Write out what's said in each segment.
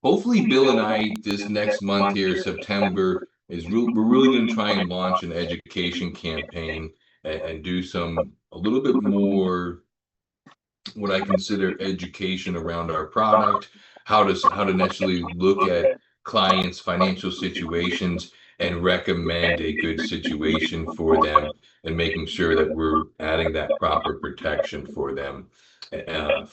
hopefully Bill and I this next month here, September, we're really going to try and launch an education campaign and do some a little bit more what I consider education around our product, how to naturally look at clients' financial situations and recommend a good situation for them and making sure that we're adding that proper protection for them. Uh,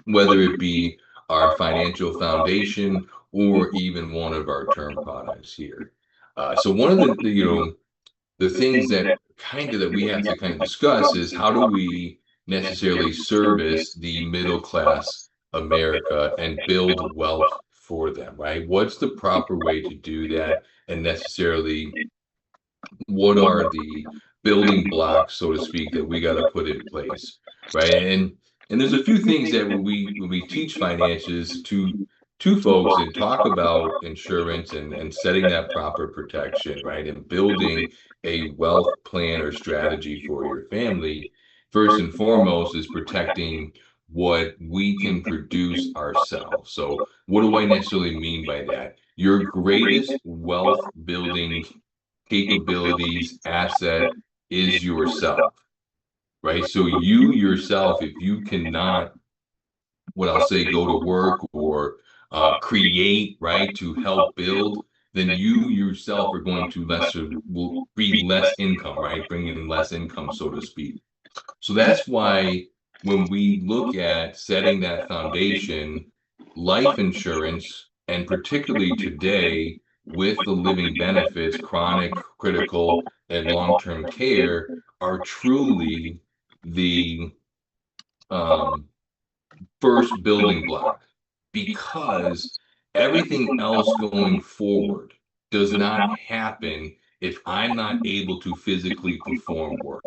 Whether it be our financial foundation or even one of our term products here. So one of the things that kind of that we have to kind of discuss is how do we necessarily service the middle class America and build wealth for them, right? What's the proper way to do that? And necessarily, what are the building blocks, so to speak, that we got to put in place, right? And there's a few things that when we teach finances to folks and talk about insurance and setting that proper protection, right? And building a wealth plan or strategy for your family, first and foremost is protecting what we can produce ourselves. So what do I necessarily mean by that? Your greatest wealth building capabilities, asset is yourself, right? So you yourself, if you cannot, what I'll say, go to work or create, right, to help build, then you yourself are going to will be less income, right? Bring in less income, so to speak. So that's why when we look at setting that foundation, life insurance, and particularly today with the living benefits, chronic, critical, and long-term care are truly the um, first building block because everything else going forward does not happen if I'm not able to physically perform work,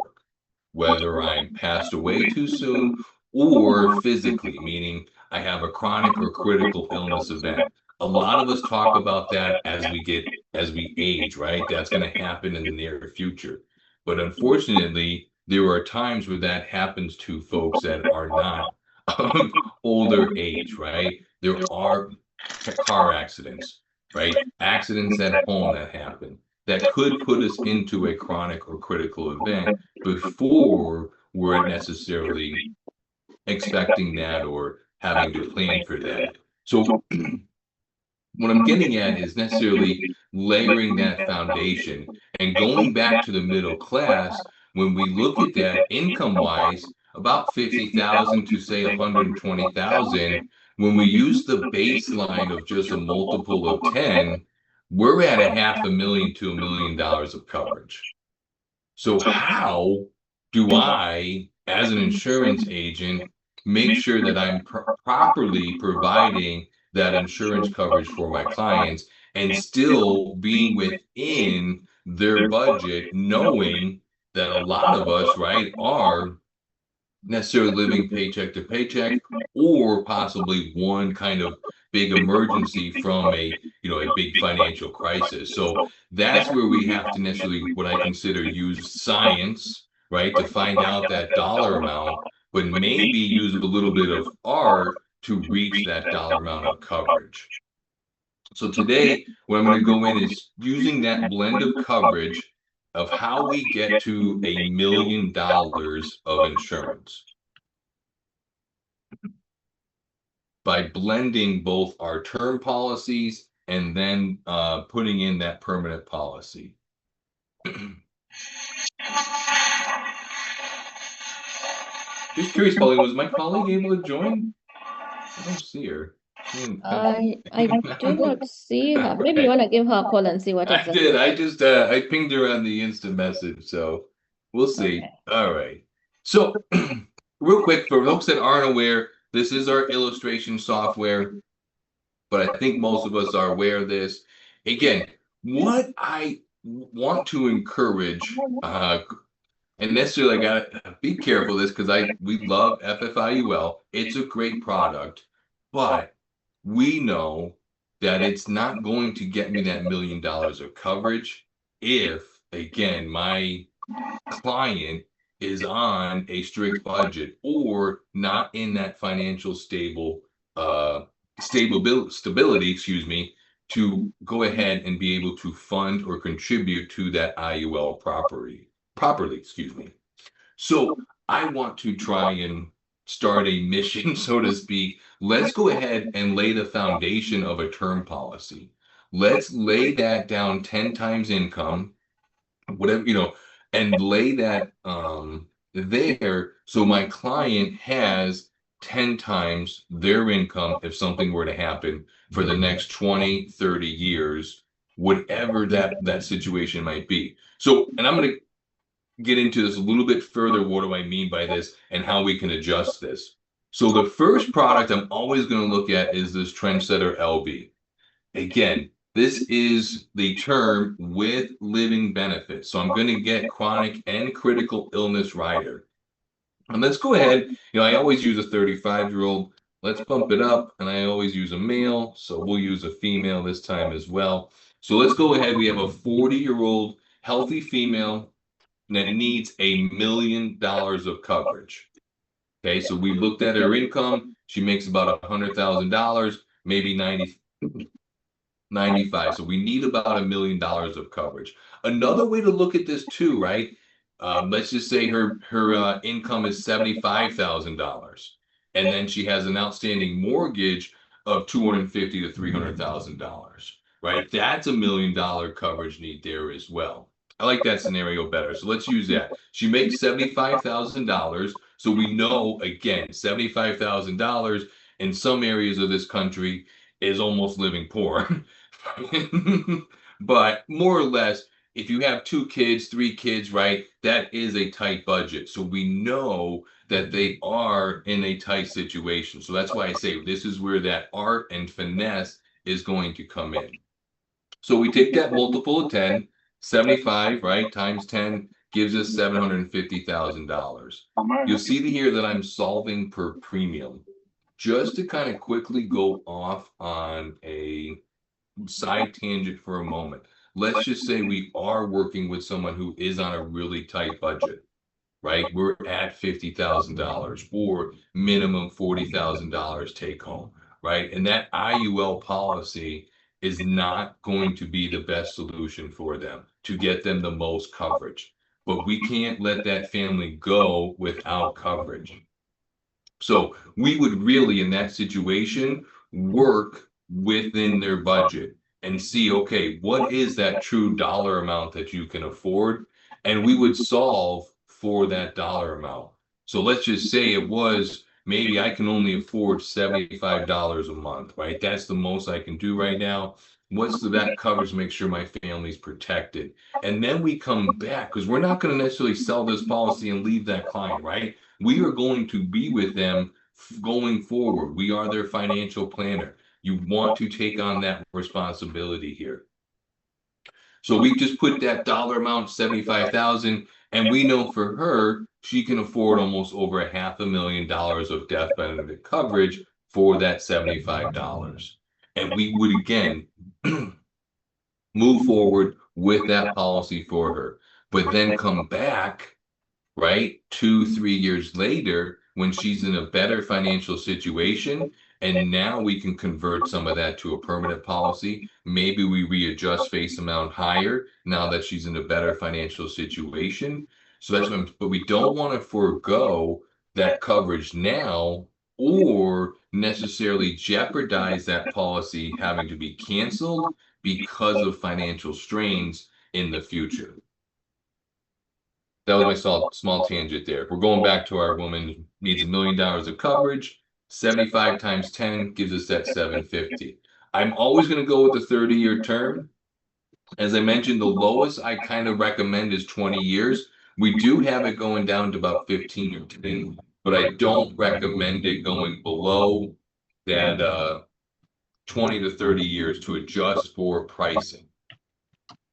whether I'm passed away too soon or physically, meaning I have a chronic or critical illness event. A lot of us talk about that as we age, right? That's going to happen in the near future. But unfortunately, there are times where that happens to folks that are not of older age, right? There are car accidents, right? Accidents at home that happen that could put us into a chronic or critical event before we're necessarily expecting that or having to plan for that. So what I'm getting at is necessarily layering that foundation and going back to the middle class. When we look at that income wise, about 50,000 to say 120,000, when we use the baseline of just a multiple of 10, we're at a half a million to $1 million of coverage. So how do I, as an insurance agent, make sure that I'm properly providing that insurance coverage for my clients and still being within their budget, knowing that a lot of us, right, are necessarily living paycheck to paycheck or possibly one kind of big emergency from a big financial crisis. So that's where we have to necessarily what I consider use science, right, to find out that dollar amount, but maybe use a little bit of art to reach that dollar amount of coverage. So today, what I'm going to go in is using that blend of coverage of how we get to $1 million of insurance by blending both our term policies and then putting in that permanent policy. Just curious, Pauline, was my colleague able to join? I don't see her. I do not see her. Maybe you want to give her a call and see what I exactly. did. I just I pinged her on the instant message, so we'll see. Okay. All right. So, real quick, for folks that aren't aware, this is our illustration software, but I think most of us are aware of this. Again, what I want to encourage, and necessarily I gotta be careful of this because we love FFIUL. It's a great product, but we know that it's not going to get me that $1 million of coverage if, again, my client is on a strict budget or not in that financial stable stability, excuse me, to go ahead and be able to fund or contribute to that IUL properly, excuse me. So I want to try and start a mission, so to speak. Let's go ahead and lay the foundation of a term policy. Let's lay that down 10 times income, whatever, and lay that there so my client has 10 times their income if something were to happen for the next 20, 30 years, whatever that situation might be. So, and I'm going to get into this a little bit further. What do I mean by this and how we can adjust this? So the first product I'm always going to look at is this Trendsetter LB. Again, this is the term with living benefits. So I'm going to get chronic and critical illness rider. And let's go ahead. I always use a 35-year-old. Let's bump it up. And I always use a male. So we'll use a female this time as well. So let's go ahead. We have a 40-year-old healthy female that needs $1 million of coverage. Okay, so we looked at her income. She makes about $100,000, maybe 95. So we need about $1 million of coverage. Another way to look at this too, right? Let's just say her income is $75,000, and then she has an outstanding mortgage of $250,000 to $300,000, right? That's $1 million coverage need there as well. I like that scenario better. So let's use that. She makes $75,000. So we know, again, $75,000 in some areas of this country is almost living poor. But more or less, if you have 2 kids, 3 kids, right, that is a tight budget. So we know that they are in a tight situation. So that's why I say this is where that art and finesse is going to come in. So we take that multiple of 10, 75, right, times 10 gives us $750,000. You'll see here that I'm solving per premium. Just to kind of quickly go off on a side tangent for a moment. Let's just say we are working with someone who is on a really tight budget, right? We're at $50,000 or minimum $40,000 take home, right? And that IUL policy is not going to be the best solution for them to get them the most coverage. But we can't let that family go without coverage. So we would really, in that situation, work within their budget and see, okay, what is that true dollar amount that you can afford? And we would solve for that dollar amount. So let's just say it was, maybe I can only afford $75 a month, right? That's the most I can do right now. What's that covers, make sure my family's protected. And then we come back, because we're not going to necessarily sell this policy and leave that client, right? We are going to be with them going forward. We are their financial planner. You want to take on that responsibility here. So we just put that dollar amount, 75,000, and we know for her, she can afford almost over $500,000 of death benefit coverage for that $75. And we would again move forward with that policy for her, but then come back, right, 2-3 years later when she's in a better financial situation, and now we can convert some of that to a permanent policy. Maybe we readjust face amount higher now that she's in a better financial situation. So that's what but we don't want to forego that coverage now or necessarily jeopardize that policy having to be canceled because of financial strains in the future. That was my small tangent there. We're going back to our woman needs $1 million of coverage. 75 times 10 gives us that 750. I'm always going to go with the 30-year term. As I mentioned, the lowest I kind of recommend is 20 years. We do have it going down to about 15 or 10, but I don't recommend it going below that 20 to 30 years to adjust for pricing.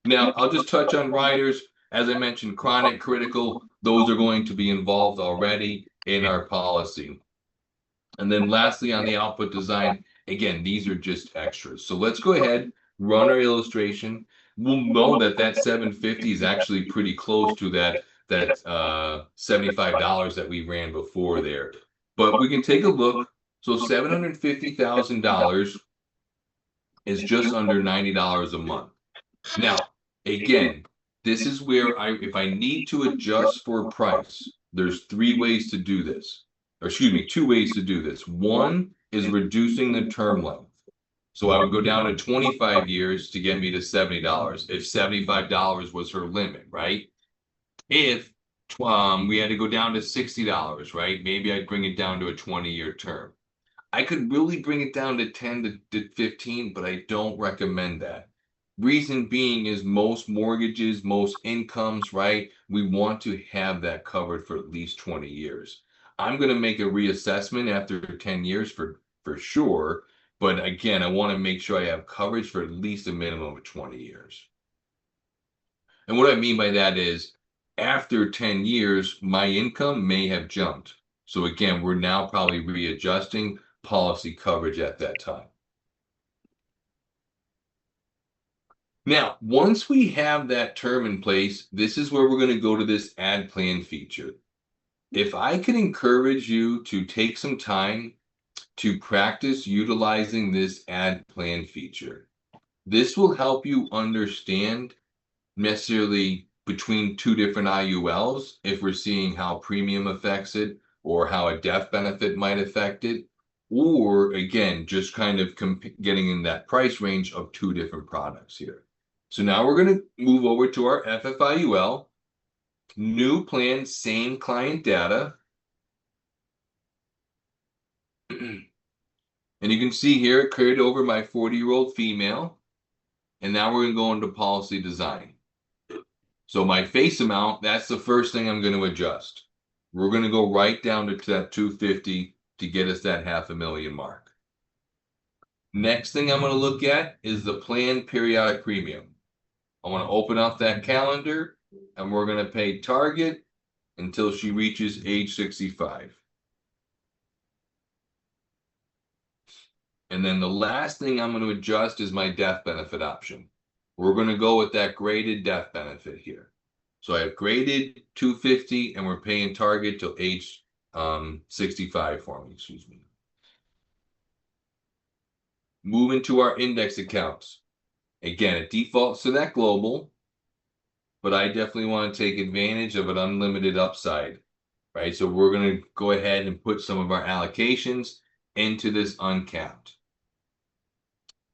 Now, I'll just touch on riders. As I mentioned, chronic, critical, those are going to be involved already in our policy. And then lastly, on the output design, again, these are just extras. So let's go ahead, run our illustration. We'll know that that 750 is actually pretty close to that $75 that we ran before there. But we can take a look. So $750,000 is just under $90 a month. Now, again, this is where if I need to adjust for price, there's three ways to do this. Or excuse me, two ways to do this. One is reducing the term length. So I would go down to 25 years to get me to $70 if $75 was her limit, right? If we had to go down to $60, right? Maybe I'd bring it down to a 20-year term. I could really bring it down to 10 to 15, but I don't recommend that. Reason being is most mortgages, most incomes, right? We want to have that covered for at least 20 years. I'm going to make a reassessment after 10 years for sure. But again, I want to make sure I have coverage for at least a minimum of 20 years. And what I mean by that is after 10 years, my income may have jumped. So again, we're now probably readjusting policy coverage at that time. Now, once we have that term in place, this is where we're going to go to this add plan feature. If I can encourage you to take some time to practice utilizing this add plan feature, this will help you understand necessarily between two different IULs, if we're seeing how premium affects it or how a death benefit might affect it, or again, just kind of getting in that price range of two different products here. So now we're going to move over to our FFIUL, new plan, same client data. And you can see here, it carried over my 40-year-old female. And now we're going to go into policy design. So my face amount, that's the first thing I'm going to adjust. We're going to go right down to that 250 to get us that $500,000 mark. Next thing I'm going to look at is the plan periodic premium. I want to open up that calendar and we're going to pay target until she reaches age 65. And then the last thing I'm going to adjust is my death benefit option. We're going to go with that graded death benefit here. So I have graded 250 and we're paying target till age 65 for me, excuse me. Moving to our index accounts. Again, it defaults to that global, but I definitely want to take advantage of an unlimited upside, right? So we're going to go ahead and put some of our allocations into this uncapped.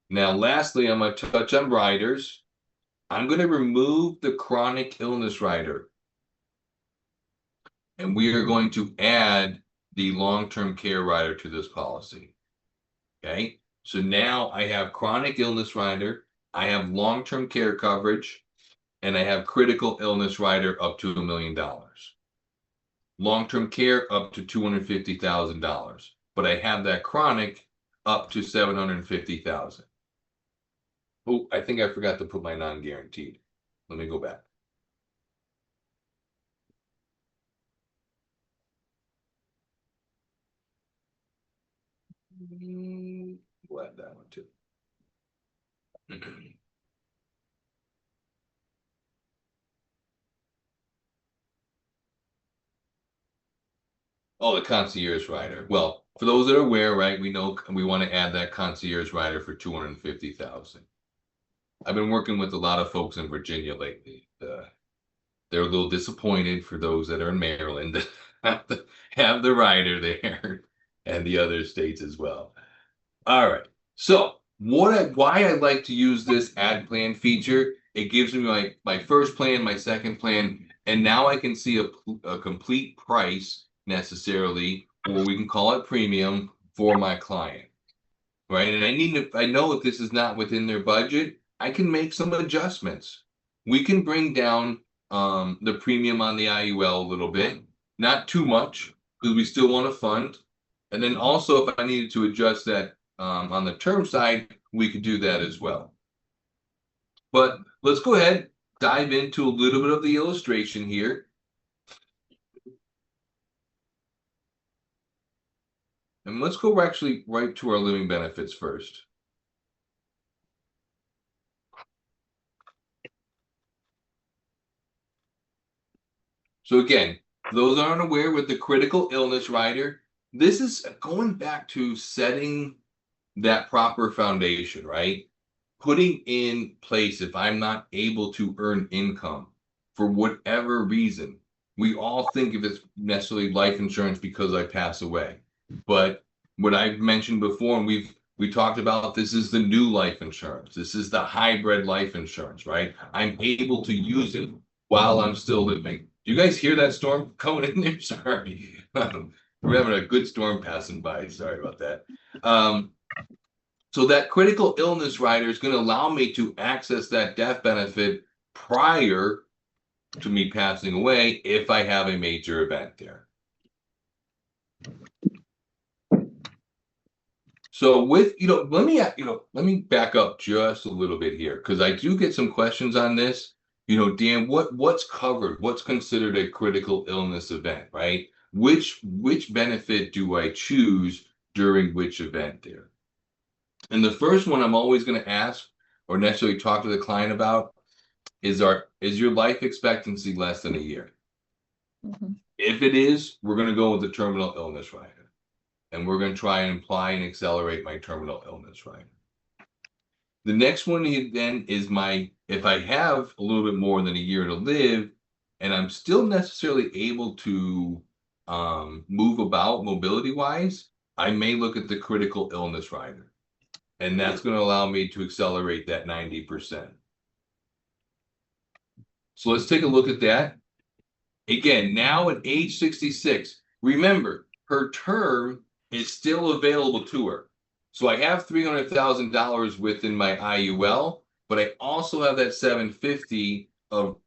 Now, lastly, I'm going to touch on riders. I'm going to remove the chronic illness rider. And we are going to add the long-term care rider to this policy. Okay, so now I have chronic illness rider, I have long-term care coverage, and I have critical illness rider up to $1 million. Long-term care up to $250,000. But I have that chronic up to $750,000. Oh, I think I forgot to put my non-guaranteed. Let me go back. We'll add that one too. Oh, the concierge rider. Well, for those that are aware, right, we know we want to add that concierge rider for $250,000. I've been working with a lot of folks in Virginia lately. They're a little disappointed for those that are in Maryland to have the rider there and the other states as well. All right. So why I like to use this add plan feature, it gives me my first plan, my second plan, and now I can see a complete price necessarily, or we can call it premium for my client. Right. And I know if this is not within their budget, I can make some adjustments. We can bring down the premium on the IUL a little bit, not too much, because we still want to fund. And then also, if I needed to adjust that on the term side, we could do that as well. But let's go ahead, dive into a little bit of the illustration here. And let's go actually right to our living benefits first. So again, those aren't aware with the critical illness rider, this is going back to setting that proper foundation, right? Putting in place, if I'm not able to earn income for whatever reason, we all think of it necessarily life insurance because I pass away. But what I've mentioned before, and we talked about, this is the new life insurance. This is the hybrid life insurance, right? I'm able to use it while I'm still living. Do you guys hear that storm coming in there? Sorry. We're having a good storm passing by. Sorry about that. So that critical illness rider is going to allow me to access that death benefit prior to me passing away if I have a major event there. So with, let me back up just a little bit here, because I do get some questions on this. Dan, what's covered? What's considered a critical illness event, right? Which benefit do I choose during which event there? And the first one I'm always going to ask or necessarily talk to the client about is your life expectancy less than a year? Mm-hmm. If it is, we're going to go with the terminal illness rider. And we're going to try and apply and accelerate my terminal illness rider. The next one then is if I have a little bit more than a year to live and I'm still necessarily able to move about mobility wise, I may look at the critical illness rider. And that's going to allow me to accelerate that 90%. So let's take a look at that. Again, now at age 66, remember, her term is still available to her. So I have $300,000 within my IUL, but I also have that $750 of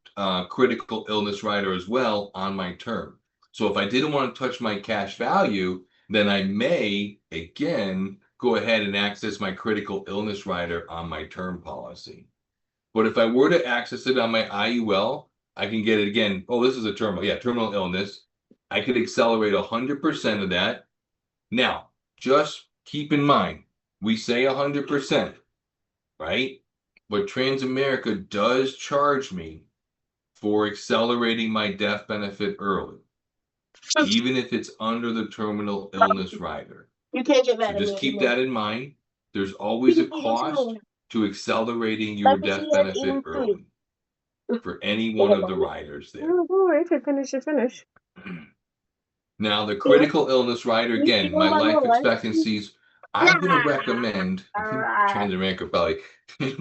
critical illness rider as well on my term. So if I didn't want to touch my cash value, then I may, again, go ahead and access my critical illness rider on my term policy. But if I were to access it on my IUL, I can get it again. Oh, this is a terminal illness. I could accelerate 100% of that. Now, just keep in mind, we say 100%, right? But Transamerica does charge me for accelerating my death benefit early, even if it's under the terminal illness rider. You can't get that. So just keep that in mind. There's always a cost to accelerating your death benefit early for any one of the riders there. If you finish. Now, the critical illness rider, again, my life expectancies, I'm going to recommend, Transamerica probably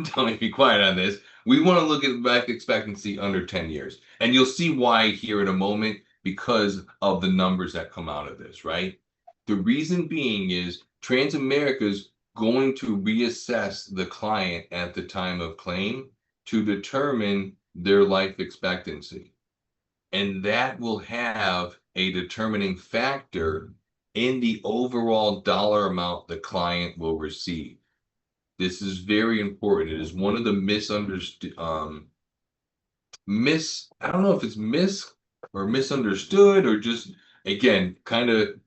tell me to be quiet on this. We want to look at life expectancy under 10 years. And you'll see why here in a moment because of the numbers that come out of this, right? The reason being is Transamerica's going to reassess the client at the time of claim to determine their life expectancy. And that will have a determining factor in the overall dollar amount the client will receive. This is very important. It is one of the misunderstood, I don't know if it's misunderstood or just, again, kind of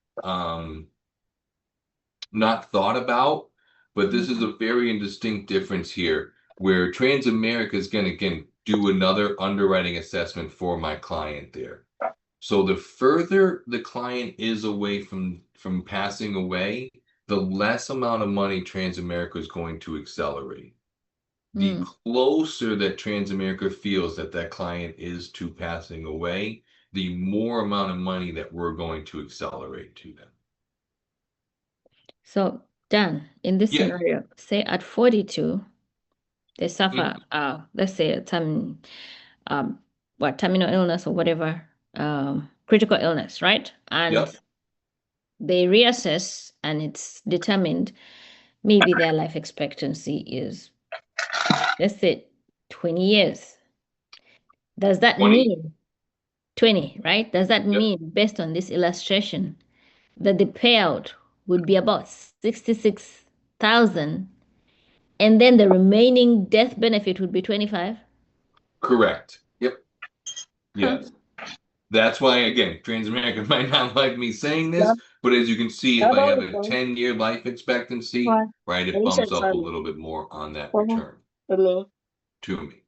not thought about, but this is a very distinct difference here where Transamerica is going to, again, do another underwriting assessment for my client there. So the further the client is away from passing away, the less amount of money Transamerica is going to accelerate. The closer that Transamerica feels that client is to passing away, the more amount of money that we're going to accelerate to them. So, Dan, in this scenario, say at 42, they suffer, let's say terminal illness or whatever, critical illness, right? And they reassess and it's determined maybe their life expectancy is, let's say, 20 years. Does that mean 20, right? Does that mean, based on this illustration, that the payout would be about 66,000 and then the remaining death benefit would be 25? Correct. Yep. Yes. That's why, again, Transamerica might not like me saying this, but as you can see, if I have a 10-year life expectancy, right, it bumps up a little bit more on that return to me.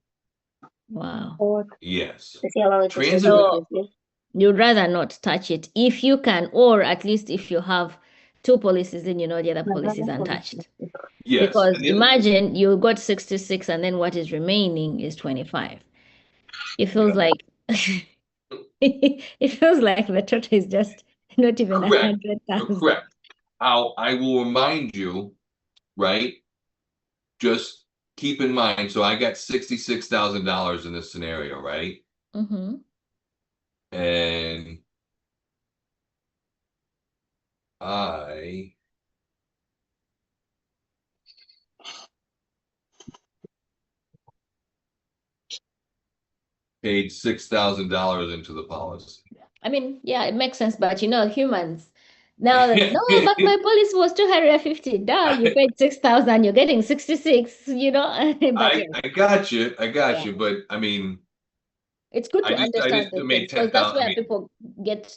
Wow. Yes. You'd rather not touch it if you can, or at least if you have two policies, then you know the other policy is untouched. Yes. Because and the other- imagine you got 66 and then what is remaining is 25. It feels Yeah. like it feels like the total is just not even Correct. 100,000. Correct. I will remind you, right? Just keep in mind, so I got $66,000 in this scenario, right? Mm-hmm. And I paid $6,000 into the policy. I mean, yeah, it makes sense, but humans now, no, but my policy was 250. Duh, you paid 6,000, you're getting 66, but I got you, Yeah. but I mean, it's good to I understand just the made things, because that's 10,000. where people get,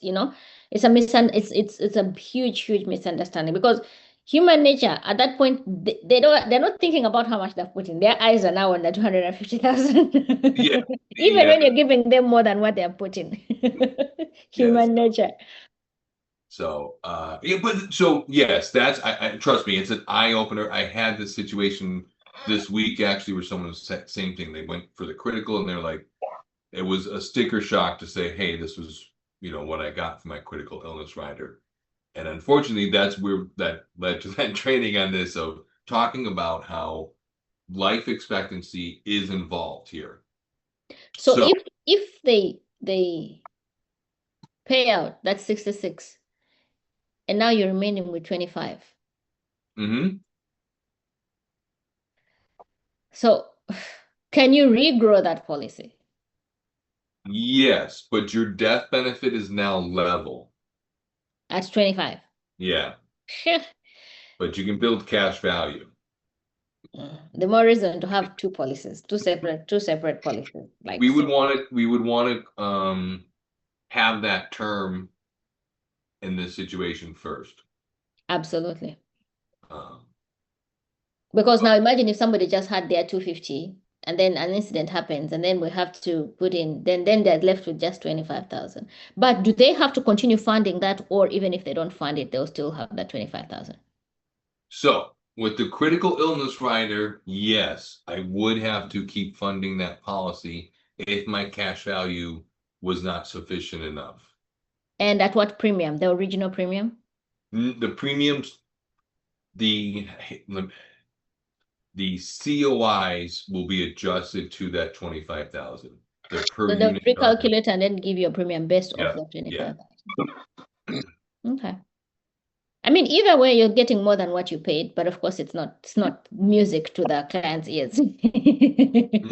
it's a it's a huge misunderstanding, because human nature at that point, they're not thinking about how much they've put in. Their eyes are now on the 250,000. Yeah, Even when you're giving them more than what they're putting. Human nature. So, yeah, but so yes, that's I trust me, it's an eye opener. I had this situation this week actually where someone said same thing. They went for the critical and they're like, it was a sticker shock to say, hey, this was what I got for my critical illness rider. And unfortunately, that's where that led to that training on this of talking about how life expectancy is involved here. So if they pay out, that's 66, and now you're remaining with 25. Mm-hmm. So can you regrow that policy? Yes, but your death benefit is now level. At 25. Yeah. But you can build cash value. The more reason to have two policies, two separate policies. Like we would want to have that term in this situation first. Absolutely. Because now imagine if somebody just had their 250 and then an incident happens and then we have to put in, then they're left with just 25,000. But do they have to continue funding that, or even if they don't fund it, they'll still have that 25,000? So with the critical illness rider, yes, I would have to keep funding that policy if my cash value was not sufficient enough. And at what premium? The original premium? The premiums, the COIs will be adjusted to that 25,000. So they'll recalculate and then give you a premium based off the 25,000. Yeah. Okay. I mean, either way, you're getting more than what you paid, but of course, it's not music to the client's ears.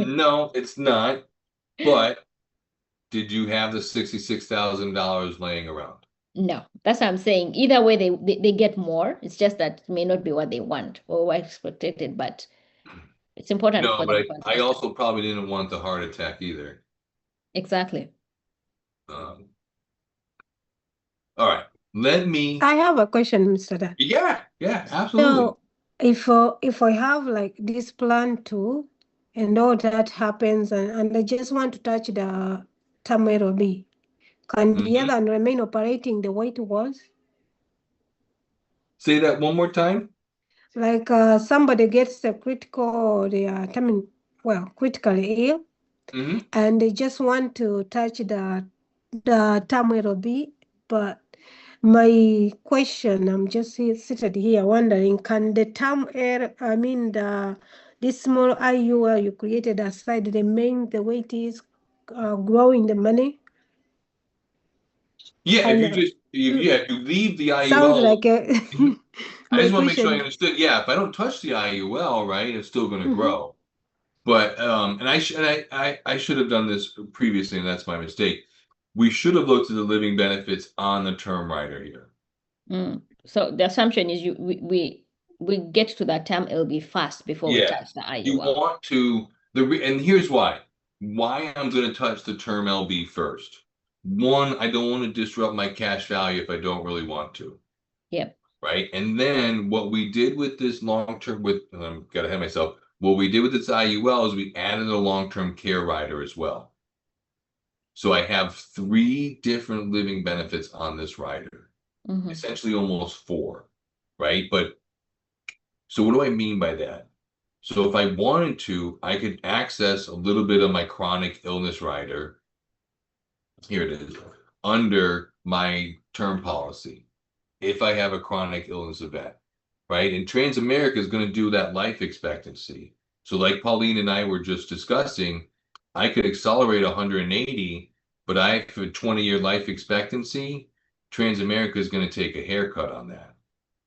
No, it's not. But did you have the $66,000 laying around? No, that's what I'm saying. Either way, they get more. It's just that it may not be what they want or what expected, but it's important. No, but I also probably didn't want the heart attack either. Exactly. All right. I have a question, Mr. Dan. Yeah, absolutely. So if I have like this plan too, and all that happens, and I just want to touch the term LB, can the other remain operating the way it was? Say that one more time. Like somebody gets a critical, they are critically ill, and they just want to touch the term LB, but my question, I'm just seated here wondering, can the term this small IUL you created aside remain the way it is, growing the money? Yeah, if you leave the IUL. Sounds like a I just want to make sure I understood. Yeah, if I don't touch the IUL, right, it's still going to grow. But and I should have done this previously, and that's my mistake. We should have looked at the living benefits on the term rider here. So the assumption is we get to that term LB fast before we touch the IUL. You want to and here's why. Why I'm going to touch the term LB first. One, I don't want to disrupt my cash value if I don't really want to. Yep. Right. And then what we did with this long-term I'm got ahead of myself. What we did with this IUL is we added a long-term care rider as well. So I have 3 different living benefits on this rider, essentially almost 4, right? But so what do I mean by that? So if I wanted to, I could access a little bit of my chronic illness rider. Here it is, under my term policy, if I have a chronic illness event, right? And Transamerica is going to do that life expectancy. So like Pauline and I were just discussing, I could accelerate 180, but I have a 20-year life expectancy. Transamerica is going to take a haircut on that,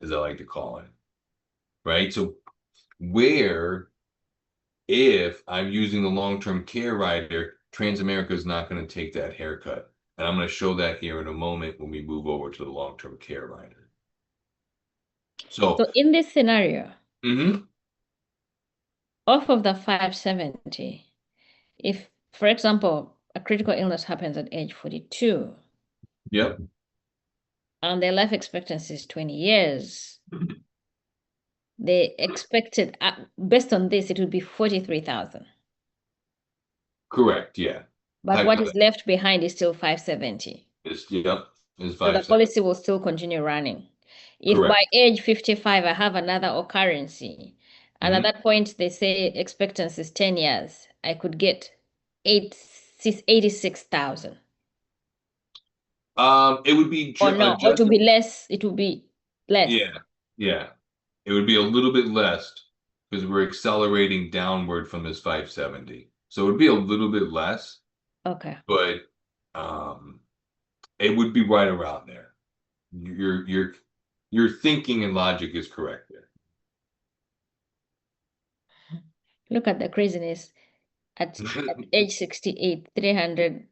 as I like to call it, right? So where, if I'm using the long-term care rider, Transamerica is not going to take that haircut. And I'm going to show that here in a moment when we move over to the long-term care rider. So in this scenario, mm-hmm. off of the 570, if, for example, a critical illness happens at age 42, Yep. and their life expectancy is 20 years, they expected, based on this, it would be 43,000. Correct. Yeah. But what is left behind is still 570. Yep. Is So the 570. policy will still continue running. If Correct. by age 55, I have another occurrence, and at that point they say expectancy is 10 years, I could get 86,000. It would be Or no, or it would be less. It would be less. Yeah. Yeah. It would be a little bit less because we're accelerating downward from this 570. So it would be a little bit less. Okay. But it would be right around there. Your thinking and logic is correct there. Look at the craziness at age 68, 300.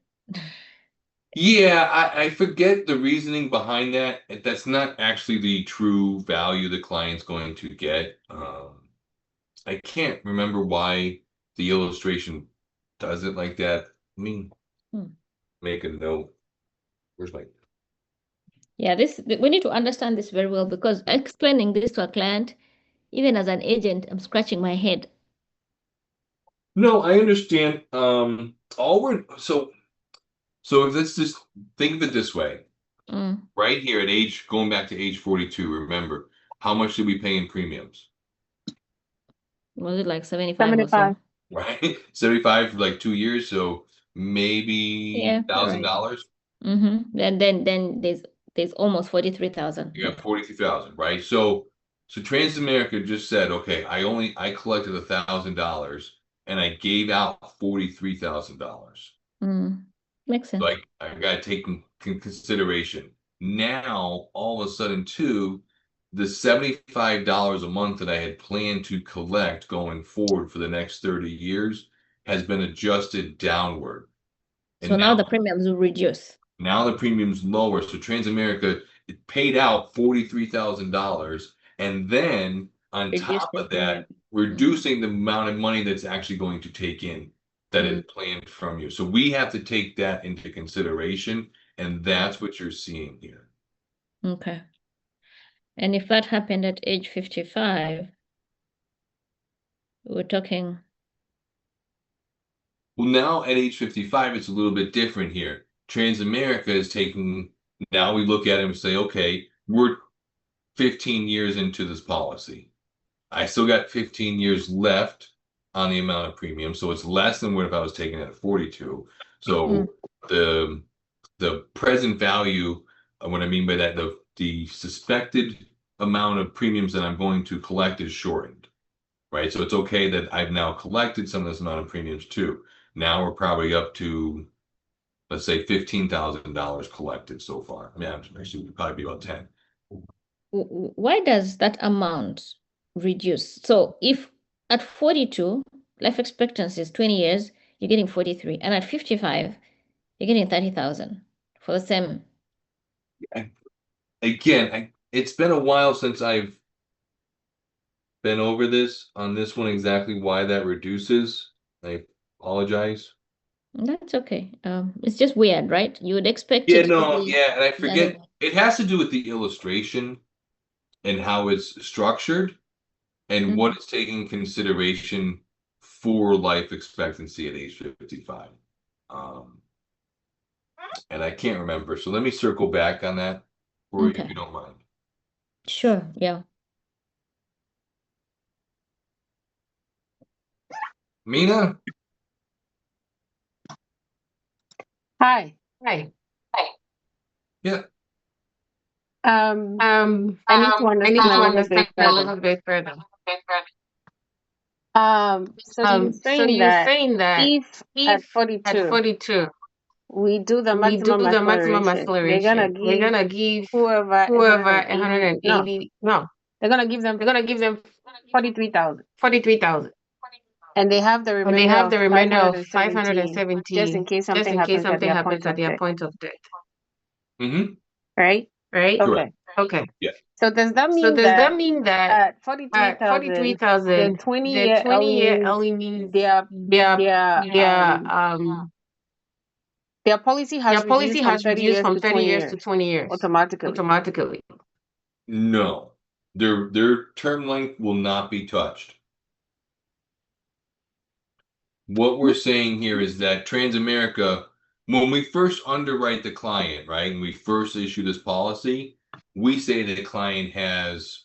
Yeah, I forget the reasoning behind that. That's not actually the true value the client's going to get. I can't remember why the illustration does it like that. I mean, make a note. Where's my... Yeah, we need to understand this very well, because explaining this to a client, even as an agent, I'm scratching my head. No, I understand. So let's just think of it this way. Right here at going back to age 42, remember, how much did we pay in premiums? Was it like 75 or so? Right? 75 for like 2 years, so maybe $1,000. Then there's almost 43,000. You got 43,000, right? So Transamerica just said, okay, I collected $1,000 and I gave out $43,000. Makes sense. Like, I got to take in consideration. Now, all of a sudden, too, the $75 a month that I had planned to collect going forward for the next 30 years has been adjusted downward. And so now the premiums will reduce. Now the premium's lower. So Transamerica, it paid out $43,000, and then on top of that, reducing the amount of money that's actually going to take in that is planned from you. So we have to take that into consideration, and that's what you're seeing here. Okay. And if that happened at age 55, we're talking... Well, now at age 55, it's a little bit different here. Transamerica is taking, now we look at it and say, okay, we're 15 years into this policy. I still got 15 years left on the amount of premium, so it's less than what if I was taking it at 42. So the present value, what I mean by that, the suspected amount of premiums that I'm going to collect is shortened, right? So it's okay that I've now collected some of this amount of premiums too. Now we're probably up to, let's say, $15,000 collected so far. I mean, actually, it would probably be about 10. Why does that amount reduce? So if at 42, life expectancy is 20 years, you're getting 43. And at 55, you're getting 30,000 for the same. Again, it's been a while since I've been over this on this one, exactly why that reduces. I apologize. That's okay. It's just weird, right? You would expect it. And I forget. It has to do with the illustration and how it's structured and what it's taking consideration for life expectancy at age 55. and I can't remember. So let me circle back on that for you if Okay. you don't mind. Sure, yeah. Mina? Hi. Hi. Yeah. I need to I need understand to a little understand bit a further. little bit further. So you're So saying you're that saying that if at if at 42 42 we do the we do maximum the maximum acceleration, they're gonna acceleration, we're give gonna give whoever whoever 180. No, 180. No, they're gonna give them they're gonna give them 43,000, 43,000, and they have the and they remainder have of the remainder of 570 just 570 in case just something in case happens at something their happens point at of their death, point of death. Mm-hmm. right? Right? Okay. Correct. Okay. Yeah. So does that So mean does that that mean that at at 43,000, the 43,000, 20-year 20-year LE LE means means their their their their their policy their has policy reduced from has 30 reduced years from to 30 20 years to years 20 years automatically? automatically? No. Their term length will not be touched. What we're saying here is that Transamerica, when we first underwrite the client, right, and we first issue this policy, we say that the client has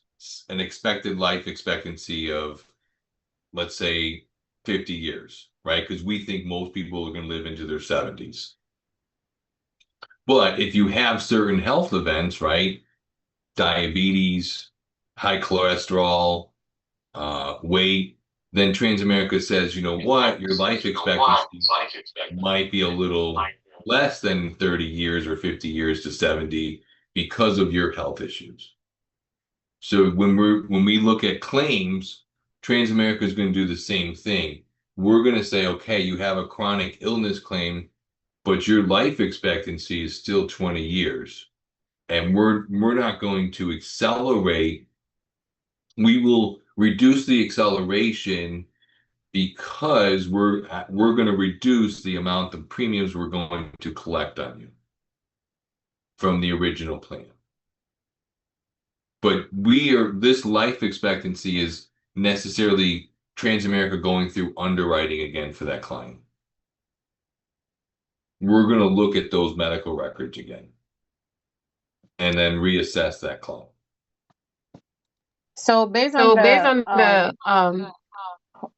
an expected life expectancy of, let's say, 50 years, right? Because we think most people are going to live into their 70s. But if you have certain health events, right, diabetes, high cholesterol, weight, then Transamerica says, you know what, your life expectancy might be a little less than 30 years or 50 years to 70 because of your health issues. So when we look at claims, Transamerica is going to do the same thing. We're going to say, okay, you have a chronic illness claim, but your life expectancy is still 20 years. And we're not going to accelerate. We will reduce the acceleration because we're going to reduce the amount of premiums we're going to collect on you from the original plan. But this life expectancy is necessarily Transamerica going through underwriting again for that client. We're going to look at those medical records again and then reassess that claim. So based on So based the on the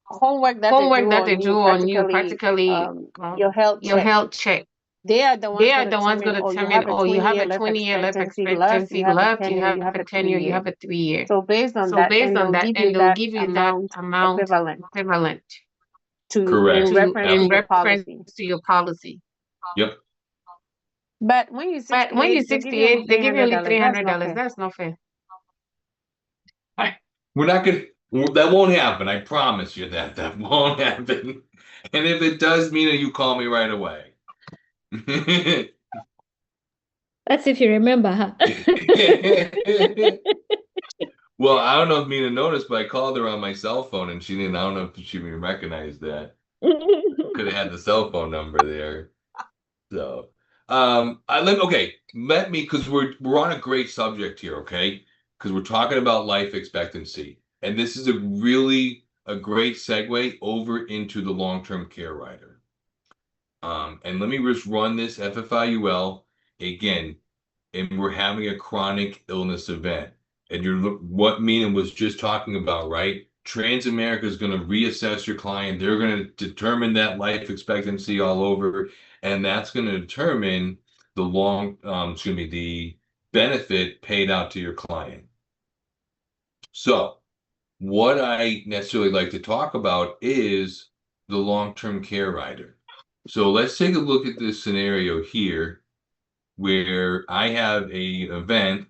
homework that they homework do that they on you, do on you, practically practically your health your check, health check, they are the ones they are going to the ones determine, going to oh, you determine, have a oh, you have 20-year a life 20-year life expectancy left, you expectancy have a left, you 10-year, have you have a a 10-year, you 3-year. have a 3-year. So based on So that, based and on they'll that, give and you they'll that give you that amount amount equivalent equivalent to correct in reference to in your reference policy. to your policy. Yep. But when you're But when you're 68, they give you only 68, they give you only $300. That's not $300. fair. That's not fair. We're not gonna. That won't happen. I promise you that won't happen. And if it does, Mina, you call me right away. That's if you remember, huh? Well, I don't know if Mina noticed, but I called her on my cell phone and she didn't. I don't know if she even recognized that. Could have had the cell phone number there. So, let me, because we're on a great subject here, okay? Because we're talking about life expectancy, and this is a great segue over into the long-term care rider. And let me just run this FFIUL again, and we're having a chronic illness event, and what Mina was just talking about, right? Transamerica is going to reassess your client. They're going to determine that life expectancy all over, and that's going to determine the benefit paid out to your client. So, what I necessarily like to talk about is the long-term care rider. So let's take a look at this scenario here, where I have an event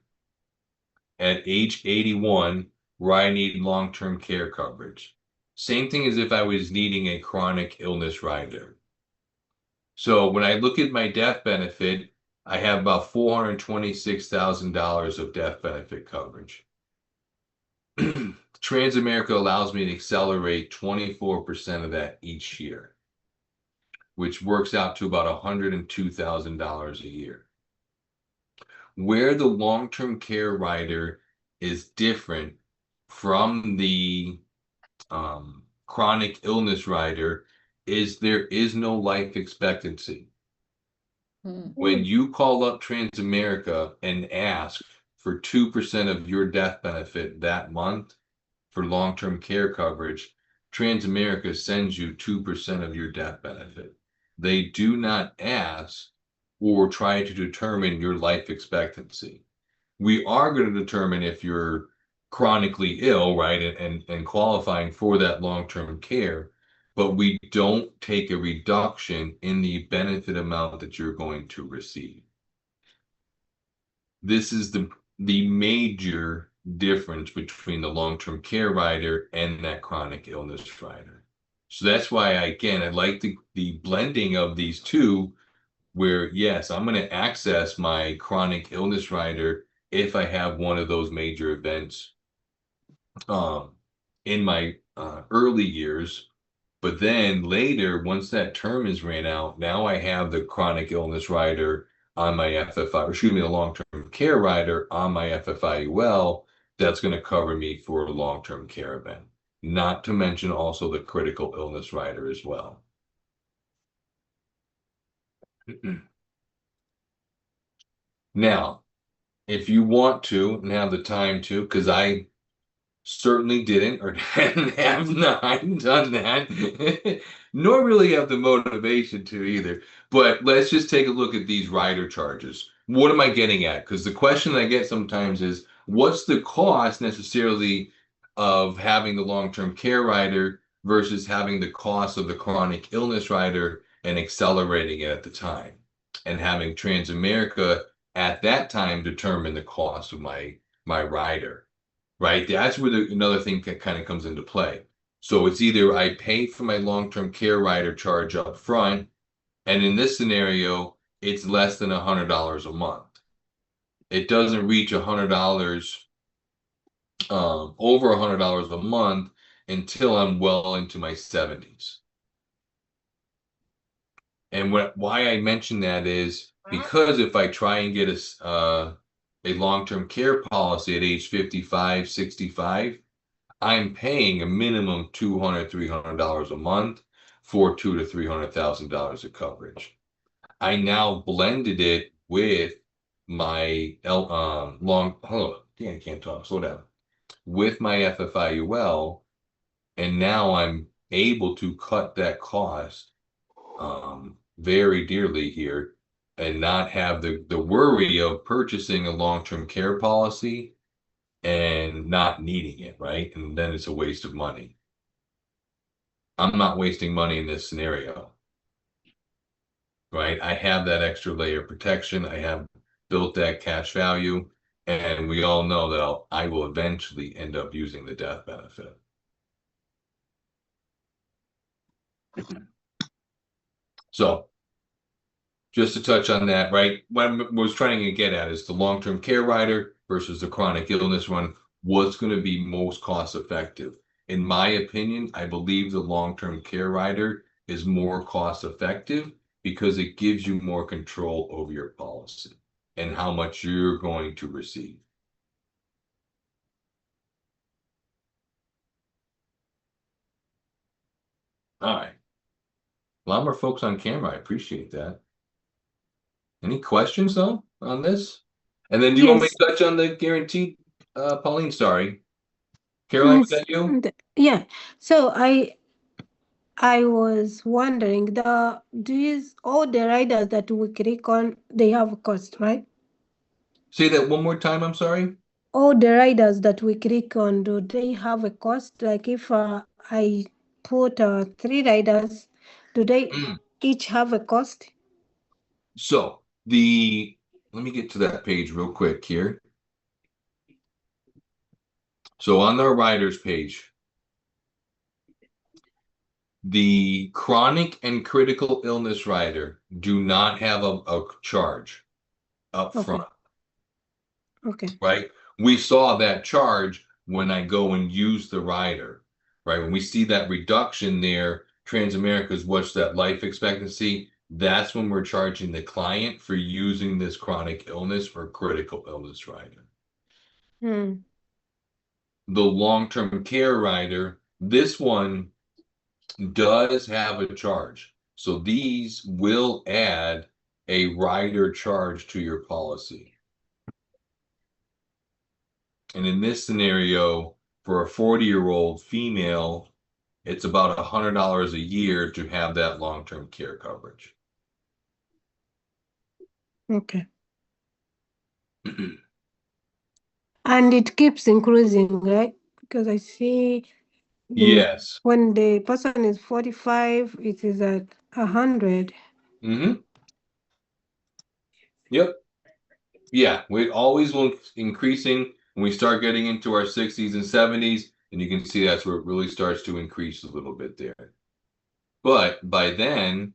at age 81 where I need long-term care coverage. Same thing as if I was needing a chronic illness rider. So when I look at my death benefit, I have about $426,000 of death benefit coverage. Transamerica allows me to accelerate 24% of that each year, which works out to about $102,000 a year. Where the long-term care rider is different from the chronic illness rider is there is no life expectancy. When you call up Transamerica and ask for 2% of your death benefit that month for long-term care coverage, Transamerica sends you 2% of your death benefit. They do not ask or try to determine your life expectancy. We are going to determine if you're chronically ill, right, and qualifying for that long-term care, but we don't take a reduction in the benefit amount that you're going to receive. This is the major difference between the long-term care rider and that chronic illness rider. So that's why, I like the blending of these two, where, yes, I'm going to access my chronic illness rider if I have one of those major events in my early years. But then later, once that term is ran out, now I have the chronic illness rider on my FFI, or excuse me, the long-term care rider on my FFIUL that's going to cover me for a long-term care event. Not to mention also the critical illness rider as well. Now, if you want to and have the time to, because I certainly didn't or have not done that, nor really have the motivation to either. But let's just take a look at these rider charges. What am I getting at? Because the question I get sometimes is, what's the cost necessarily of having the long-term care rider versus having the cost of the chronic illness rider and accelerating it at the time, and having Transamerica at that time determine the cost of my rider, right? That's where another thing kind of comes into play. So it's either I pay for my long-term care rider charge up front, and in this scenario, it's less than $100 a month. It doesn't reach $100, over $100 a month until I'm well into my 70s. And why I mention that is because if I try and get a long-term care policy at age 55, 65, I'm paying a minimum $200, $300 a month for $200,000 to $300,000 of coverage. I now blended it with my with my FFIUL, and now I'm able to cut that cost very dearly here, and not have the worry of purchasing a long-term care policy and not needing it, right? And then it's a waste of money. I'm not wasting money in this scenario, right? I have that extra layer of protection. I have built that cash value, and we all know that I will eventually end up using the death benefit. So just to touch on that, right? What I was trying to get at is the long-term care rider versus the chronic illness one. What's going to be most cost effective? In my opinion, I believe the long-term care rider is more cost effective because it gives you more control over your policy and how much you're going to receive. All right. A lot more folks on camera. I appreciate that. Any questions though on this? And then do you want me to touch on the guaranteed, Pauline? Sorry. Caroline, was that you? Yeah. So I was wondering, all the riders that we click on, they have a cost, right? Say that one more time, I'm sorry. All the riders that we click on, do they have a cost? Like if I put 3 riders, do they each have a cost? So let me get to that page real quick here. So on the riders page, the chronic and critical illness rider do not have a charge up front. Okay. Right? We saw that charge when I go and use the rider, right? When we see that reduction there, Transamerica's what's that life expectancy? That's when we're charging the client for using this chronic illness or critical illness rider. The long-term care rider, this one does have a charge. So these will add a rider charge to your policy. And in this scenario, for a 40-year-old female, it's about $100 a year to have that long-term care coverage. Okay. And it keeps increasing, right? Because I see Yes. when the person is 45, it is at 100. Yep. Yeah, we always will increasing when we start getting into our 60s and 70s, and you can see that's where it really starts to increase a little bit there. But by then,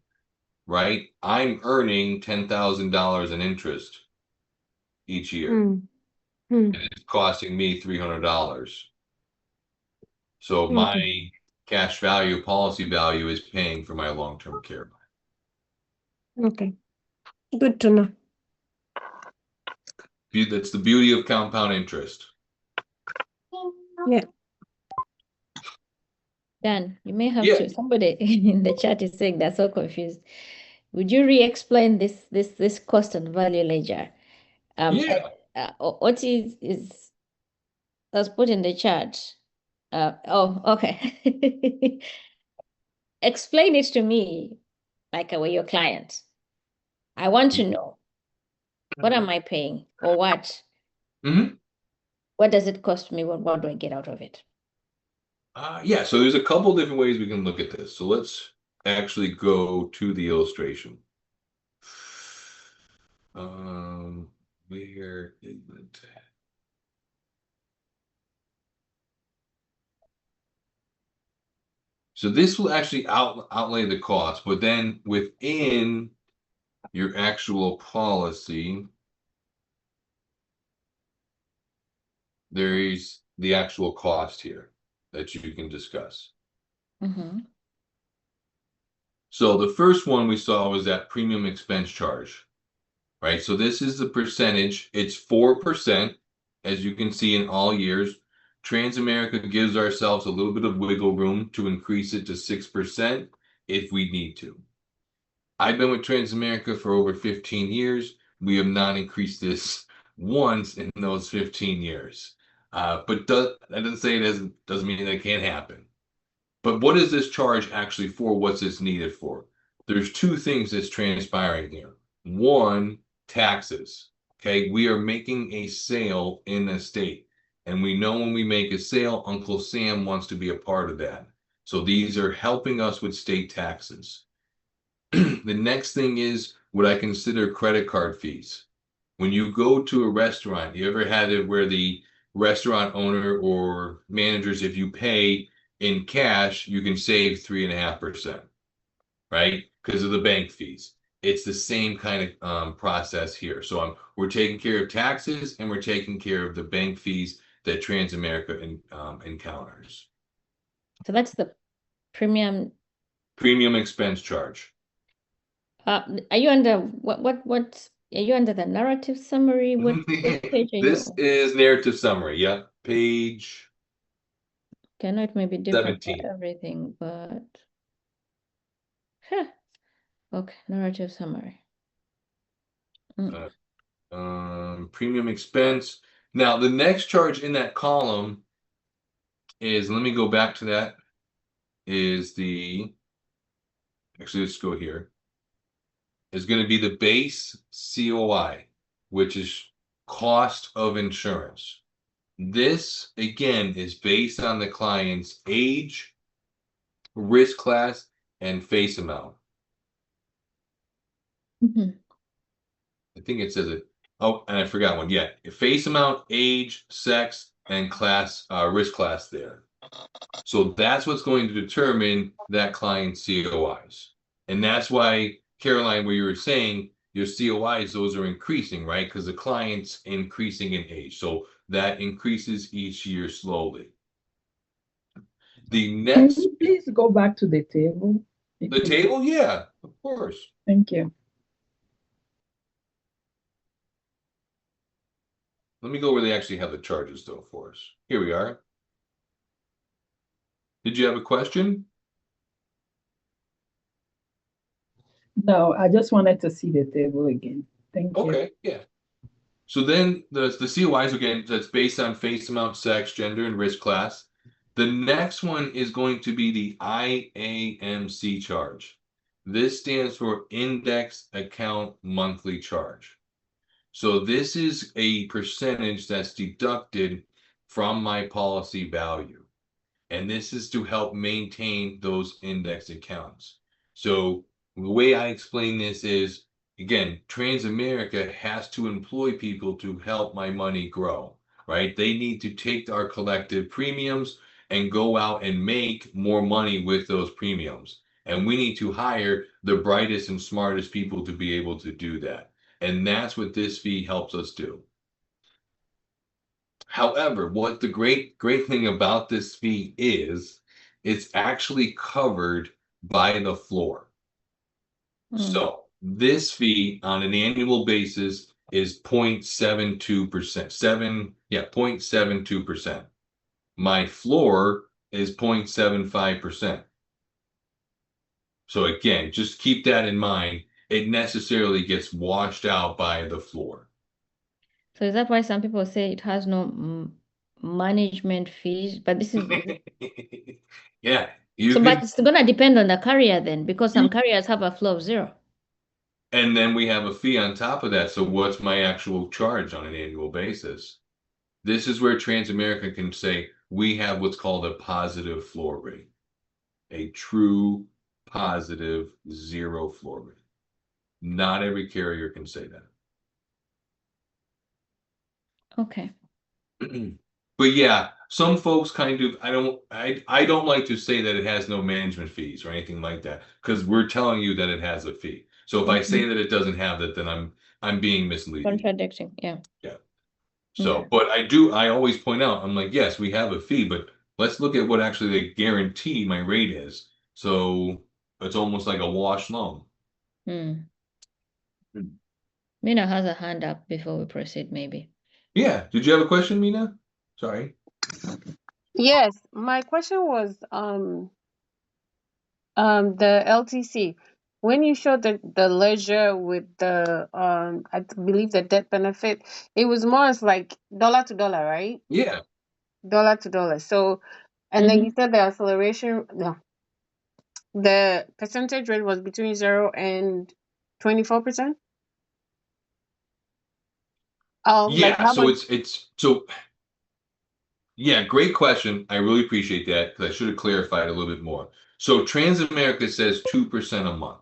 right, I'm earning $10,000 in interest each year. And it's costing me $300. So my cash value, policy value is paying for my long-term care. Okay. Good to know. That's the beauty of compound interest. Yeah. Dan, you may have to. Somebody in the chat is saying they're so confused. Would you re-explain this cost and value ledger? What is was put in the chat? Oh, okay. Explain it to me like I were your client. I want to know, what am I paying or what? What does it cost me? What do I get out of it? Yeah, so there's a couple different ways we can look at this. So let's actually go to the illustration. Where is it? So this will actually outlay the cost, but then within your actual policy, there is the actual cost here that you can discuss. So the first one we saw was that premium expense charge, right? So this is the percentage. It's 4%, as you can see in all years. Transamerica gives ourselves a little bit of wiggle room to increase it to 6% if we need to. I've been with Transamerica for over 15 years. We have not increased this once in those 15 years. But that doesn't say it doesn't mean that can't happen. But what is this charge actually for? What's this needed for? There's two things that's transpiring here. One, taxes. Okay, we are making a sale in the state. And we know when we make a sale, Uncle Sam wants to be a part of that. So these are helping us with state taxes. The next thing is what I consider credit card fees. When you go to a restaurant, you ever had it where the restaurant owner or managers, if you pay in cash, you can save 3.5%, right? Because of the bank fees. It's the same kind of process here. So we're taking care of taxes and we're taking care of the bank fees that Transamerica encounters. So that's the premium Expense charge. Are you under what are you under the narrative summary? What page are This is narrative summary. Yeah, page. Okay, I know it may be different 17. for everything, but okay, narrative summary. Premium expense. Now the next charge in that column is, let me go back to that, is actually let's go here, is going to be the base COI, which is cost of insurance. This again is based on the client's age, risk class, and face amount. I think it says it. Oh, and I forgot one. Yeah, face amount, age, sex, and class, risk class there. So that's what's going to determine that client's COIs. And that's why, Caroline, where you were saying your COIs, those are increasing, right? Because the client's increasing in age. So that increases each year slowly. The next. Can you please go back to the table? The table? Yeah, of course. Thank you. Let me go where they actually have the charges, though, for us. Here we are. Did you have a question? No, I just wanted to see the table again. Thank you. Okay, yeah. So then the COIs, again, that's based on face amount, sex, gender, and risk class. The next one is going to be the IAMC charge. This stands for Index Account Monthly Charge. So this is a percentage that's deducted from my policy value. And this is to help maintain those index accounts. So the way I explain this is, again, Transamerica has to employ people to help my money grow, right? They need to take our collective premiums and go out and make more money with those premiums. And we need to hire the brightest and smartest people to be able to do that. And that's what this fee helps us do. However, what the great thing about this fee is, it's actually covered by the floor. So this fee on an annual basis is 0.72%. 0.72%. My floor is 0.75%. So again, just keep that in mind. It necessarily gets washed out by the floor. So is that why some people say it has no management fees? But this is Yeah. but it's gonna depend on the carrier then, because some carriers have a flow of 0. And then we have a fee on top of that. So what's my actual charge on an annual basis? This is where Transamerica can say we have what's called a positive floor rate, a true positive 0 floor rate. Not every carrier can say that. Okay. But yeah, some folks kind of, I don't like to say that it has no management fees or anything like that, because we're telling you that it has a fee. So if I say that it doesn't have that, then I'm being misleading. Contradicting, yeah. Yeah. So, but I always point out, I'm like, yes, we have a fee, but let's look at what actually they guarantee my rate is. So it's almost like a wash loan. Mina has a hand up before we proceed, maybe. Yeah. Did you have a question, Mina? Sorry. Yes, my question was the LTC. When you showed the ledger with the I believe the death benefit, it was more as like dollar to dollar, right? Yeah. Dollar to dollar. So, and then you said the acceleration, no, the percentage rate was between 0 and 24%. Like Yeah. how So much? Yeah, great question. I really appreciate that because I should have clarified a little bit more. So Transamerica says 2% a month.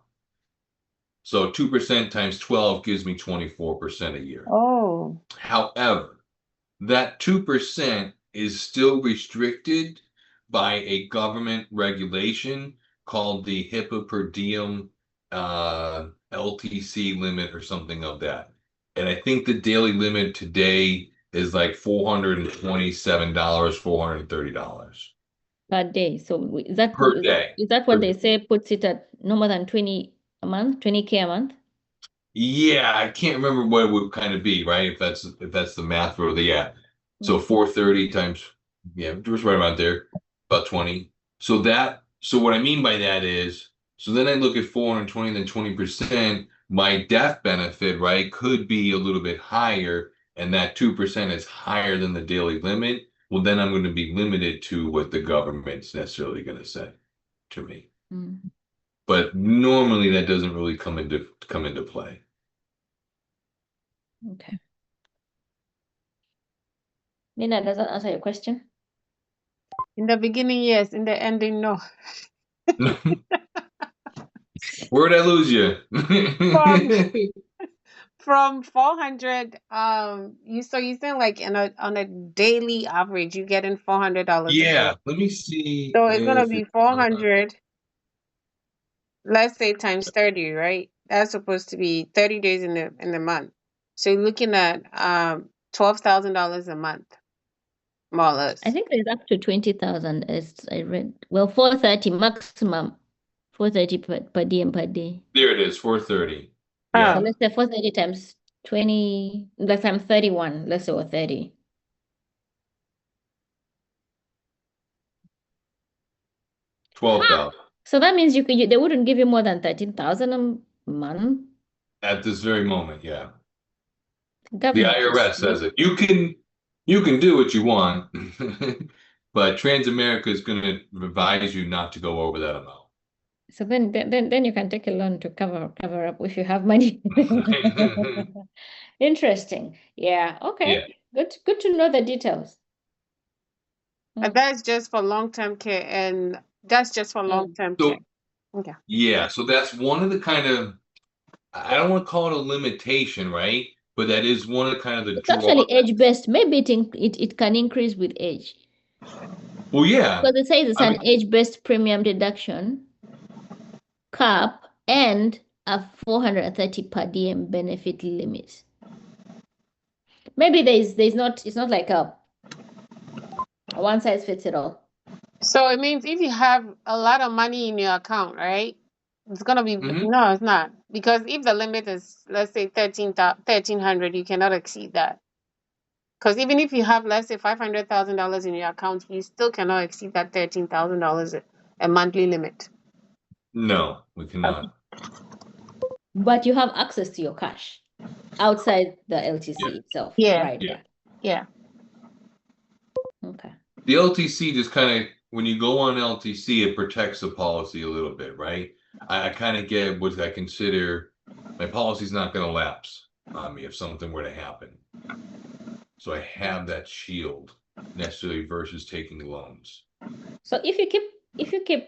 So 2% times 12 gives me 24% a year. Oh, However, that 2% is still restricted by a government regulation called the HIPAA per diem LTC limit or something of that. And I think the daily limit today is like $427, $430 per day. So is that per day. Is that what they say puts it at no more than 20 a month, 20K a month? Yeah, I can't remember what it would kind of be, right? If that's the math for the So 430 times, just right around there, about 20. So what I mean by that is, so then I look at 420, then 20%, my death benefit, right, could be a little bit higher, and that 2% is higher than the daily limit. Well, then I'm going to be limited to what the government's necessarily going to say to me. But normally that doesn't really come into play. Okay. Nina, does that answer your question? in the beginning, yes. In the ending, no. Where'd I lose you? From 400, you saying like on a daily average, you getting $400. Yeah, let me see. So it's gonna be 400. Let's say times 30, right? That's supposed to be 30 days in the month. So you're looking at $12,000 a month, more or less. I think it's up to 20,000 as I read. Well, 430 maximum, 430 per diem per day. There it is, 430. Yeah. So let's say 430 times 20, that's times 31, let's say, or 30. $12,000. So that means they wouldn't give you more than 13,000 month. At this very moment, yeah. The Government is IRS says it. You can do what you want, but Transamerica is going to advise you not to go over that amount. So then you can take a loan to cover up if you have money. Interesting. Yeah. Okay. Yeah. Good to know the details. And that's just for long-term care, and that's just for long-term So care. Okay. yeah, so that's one of the kind of, I don't want to call it a limitation, right? But that is one of the kind of the It's actually drawbacks. age-based. Maybe it can increase with age. Well, yeah. Because it says it's I an age-based premium deduction cap and a 430 per diem benefit limit. Maybe it's not like a one size fits it all. So it means if you have a lot of money in your account, right? It's gonna be no, it's not, because if the limit is, let's say, 1,300, you cannot exceed that. Because even if you have, let's say, $500,000 in your account, you still cannot exceed that $13,000 a monthly limit. No, we cannot. But you have access to your cash outside the LTC itself. Yeah. Right. Yeah. Okay. The LTC just kind of, when you go on LTC, it protects the policy a little bit, right? I kind of get what I consider my policy's not going to lapse on me if something were to happen. So I have that shield necessarily versus taking loans. So if you keep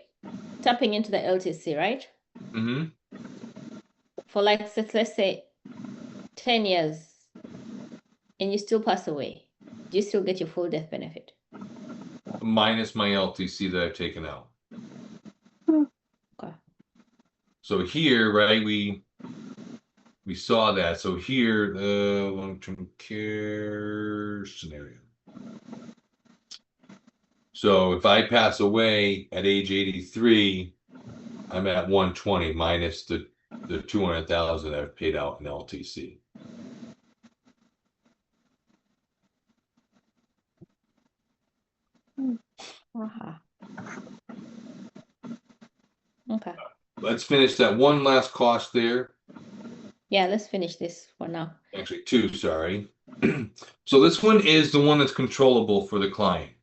tapping into the LTC, right? Mm-hmm. For like, let's say 10 years and you still pass away, do you still get your full death benefit? Minus my LTC that I've taken out. Okay. So here, right, we saw that. So here, the long-term care scenario. So if I pass away at age 83, I'm at 120 minus the 200,000 I've paid out in LTC. Okay. Let's finish that one last cost there. Yeah, let's finish this for now. Actually, two, sorry. So this one is the one that's controllable for the client.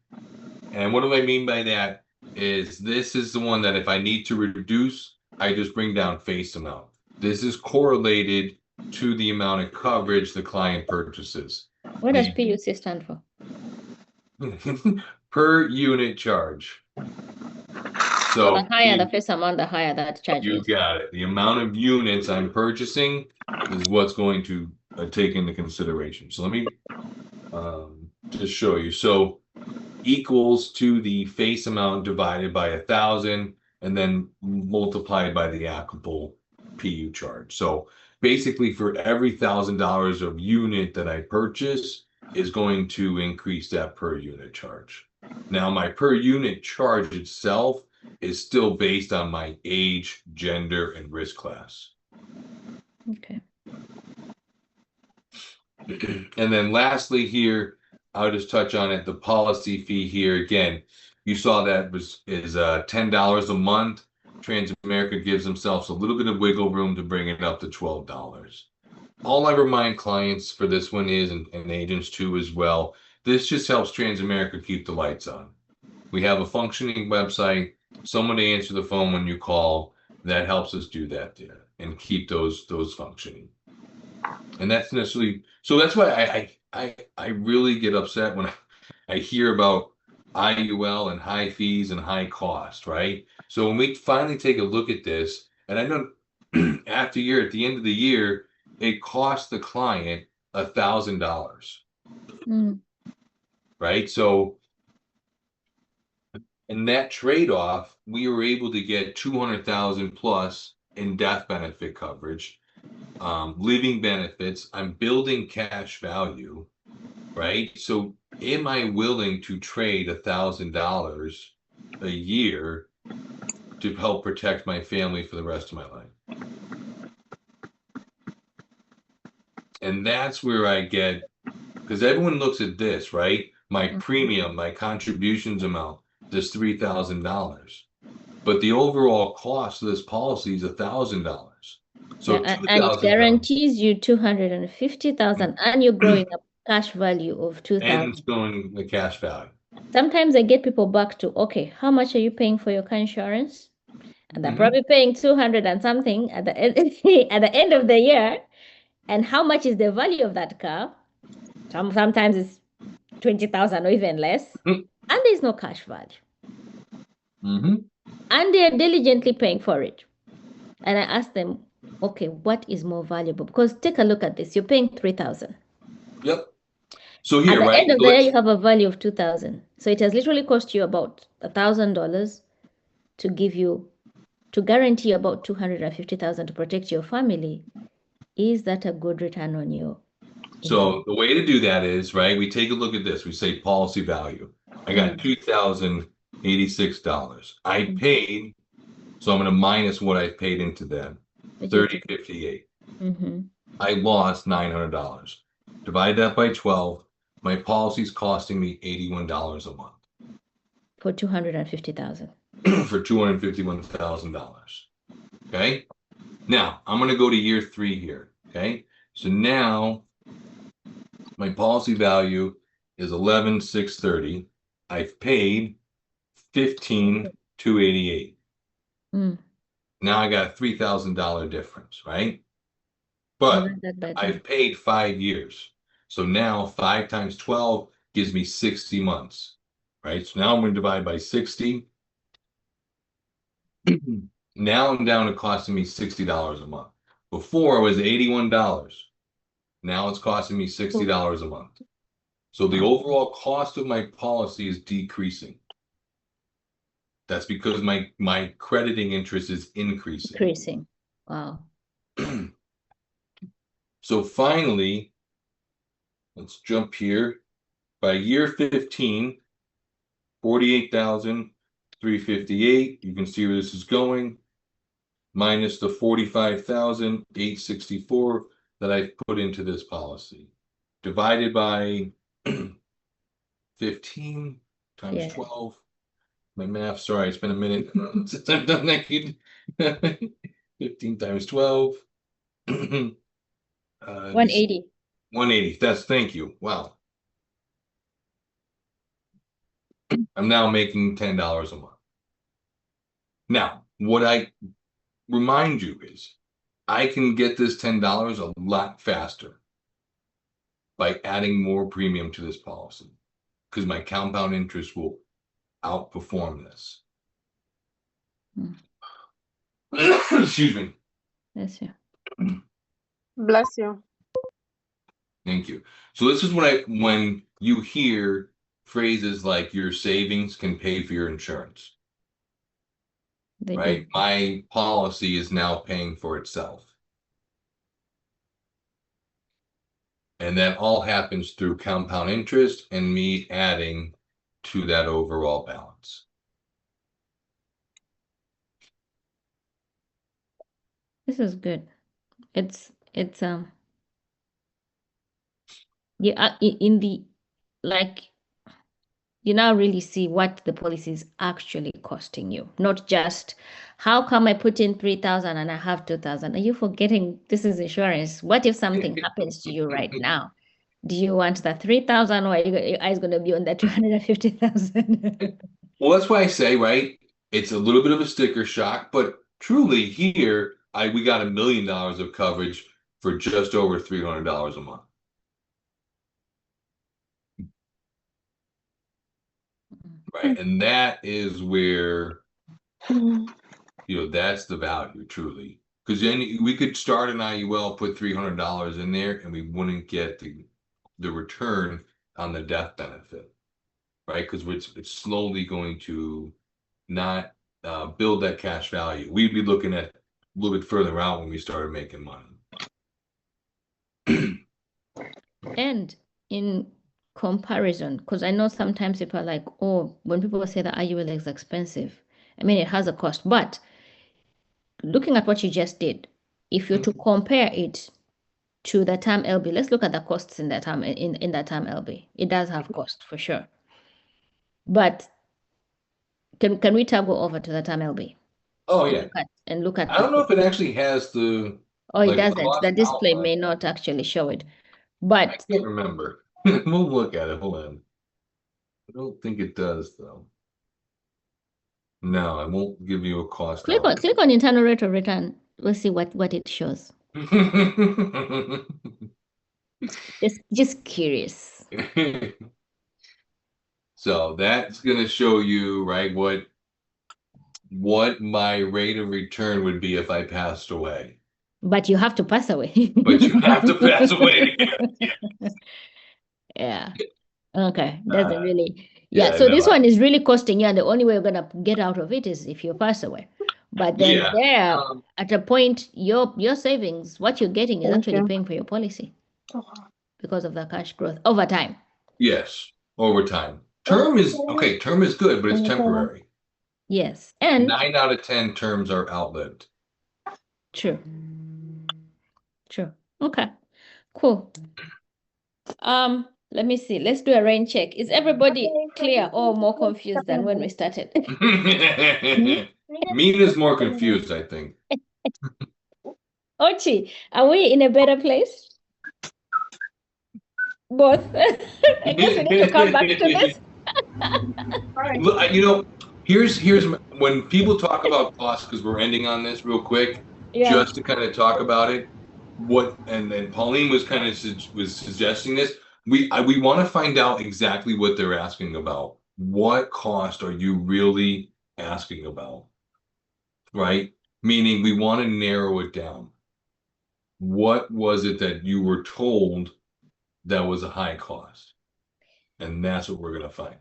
And what do I mean by that? Is this is the one that if I need to reduce, I just bring down face amount. This is correlated to the amount of coverage the client purchases. What does PUC stand for? Per unit charge. So the higher the face amount, the higher that charge you is. got it. The amount of units I'm purchasing is what's going to take into consideration. So let me just show you. So equals to the face amount divided by 1,000 and then multiplied by the applicable PU charge. So basically for every $1,000 of unit that I purchase is going to increase that per unit charge. Now my per unit charge itself is still based on my age, gender, and risk class. Okay. And then lastly here, I'll just touch on it. The policy fee here, again, you saw that is $10 a month. Transamerica gives themselves a little bit of wiggle room to bring it up to $12. All I remind clients for this one is, and agents too as well, this just helps Transamerica keep the lights on. We have a functioning website, someone to answer the phone when you call. That helps us do that there and keep those functioning. And that's necessarily, so that's why I really get upset when I hear about IUL and high fees and high cost, right? So when we finally take a look at this, and I know at the end of the year, it costs the client $1,000, right? So in that trade-off, we were able to get 200,000 plus in death benefit coverage, living benefits. I'm building cash value, right? So am I willing to trade $1,000 a year to help protect my family for the rest of my life? And that's where I get, because everyone looks at this, right? My premium, my contributions amount, this $3,000. But the overall cost of this policy is $1,000. So Yeah, and it $2,000 guarantees you 250,000 and you're growing a cash value of and 2,000. it's going the cash value. Sometimes I get people back to, okay, how much are you paying for your car insurance? And they're Mhm. probably paying 200 and something at the end, at the end of the year. And how much is the value of that car? Sometimes it's 20,000 or even less. Mhm. And there's no cash value. Mm-hmm. And they're diligently paying for it. And I ask them, okay, what is more valuable? Because take a look at this. You're paying 3,000. Yep. So At here, the right? end of So the year, let's- you have a value of 2,000. So it has literally cost you about $1,000 to give you, to guarantee about 250,000 to protect your family. Is that a good return on your So the way to do that is, right, we take a look at this. We say policy value. I got $2,086. I paid, so I'm going to minus what I paid into them, investment? $30.58. Mm-hmm. I lost $900. Divide that by 12. My policy's costing me $81 a month For 250,000. for $251,000. Okay. Now I'm going to go to year 3 here. Okay. So now my policy value is 11,630. I've paid 15,288. Mm. Now I got a $3,000 difference, right? But Divide that by 12. I've paid 5 years. So now 5 times 12 gives me 60 months, right? So now I'm going to divide by 60. Now I'm down to costing me $60 a month. Before it was $81. Now it's costing me $60 a month. So the overall cost of my policy is decreasing. That's because my crediting interest is increasing. Increasing. Wow. So finally, let's jump here. By year 15, 48,358. You can see where this is going. Minus the 45,864 that I've put into this policy. Divided by 15 times 12. My math, sorry, it's been a minute since I've done that. 15 times 12. 180. 180. Thank you. Wow. I'm now making $10 a month. Now, what I remind you is I can get this $10 a lot faster by adding more premium to this policy because my compound interest will outperform this. Excuse me. Bless you. Bless you. Thank you. So this is when you hear phrases like your savings can pay for your insurance, They right? do. My policy is now paying for itself. And that all happens through compound interest and me adding to that overall balance. This is good. It's yeah, in the, like, you now really see what the policy is actually costing you, not just how come I put in 3,000 and I have 2,000. Are you forgetting this is insurance? What if something happens to you right now? Do you want that 3,000 or your eyes going to be on that 250,000? Well, that's why I say, right? It's a little bit of a sticker shock, but truly here, we got $1 million of coverage for just over $300 a month. Right. And that is where, that's the value truly. Because then we could start an IUL, put $300 in there, and we wouldn't get the return on the death benefit. Right. Because it's slowly going to not build that cash value. We'd be looking at a little bit further out when we started making money. And in comparison, because I know sometimes people are like, oh, when people say that IUL is expensive, I mean, it has a cost. But looking at what you just did, if you're to compare it to the term LB, let's look at the costs in that term in that term LB. It does have cost for sure. But can we toggle over to the term LB? Oh yeah. And look at I don't know if it actually has the Oh, it Like, doesn't. cost The display outline. may not actually show it. I But can't remember. We'll look at it. Hold on. I don't think it does though. No, I won't give you a cost click on internal rate of return. We'll see what it shows. outline. Just curious. So that's gonna show you, right, what my rate of return would be if I passed away. But you have to pass away. But you have to pass away. Yeah. Okay. Doesn't really. yeah, Yeah. So no, this one is really costing you, and the only way you're gonna get out of it is if you pass away. But then Yeah, there, um, at a point, your savings, what you're getting is actually Okay. paying for your policy because of the cash growth over time. yes, over time. Term is okay, term is good, but it's temporary. Yes. And 9 out of 10 terms are outlived. true. True. Okay. Cool. Let me see. Let's do a rain check. Is everybody clear or more confused than when we started? Mina's more confused, I think. Ochi, are we in a better place? Both. I guess we need to come back to this. Look, you know, here's when people talk about costs, because we're ending on this real quick, Yeah. just to kind of talk about it. And then Pauline was kind of suggesting this. We want to find out exactly what they're asking about. What cost are you really asking about? Right? Meaning we want to narrow it down. What was it that you were told that was a high cost? And that's what we're going to find.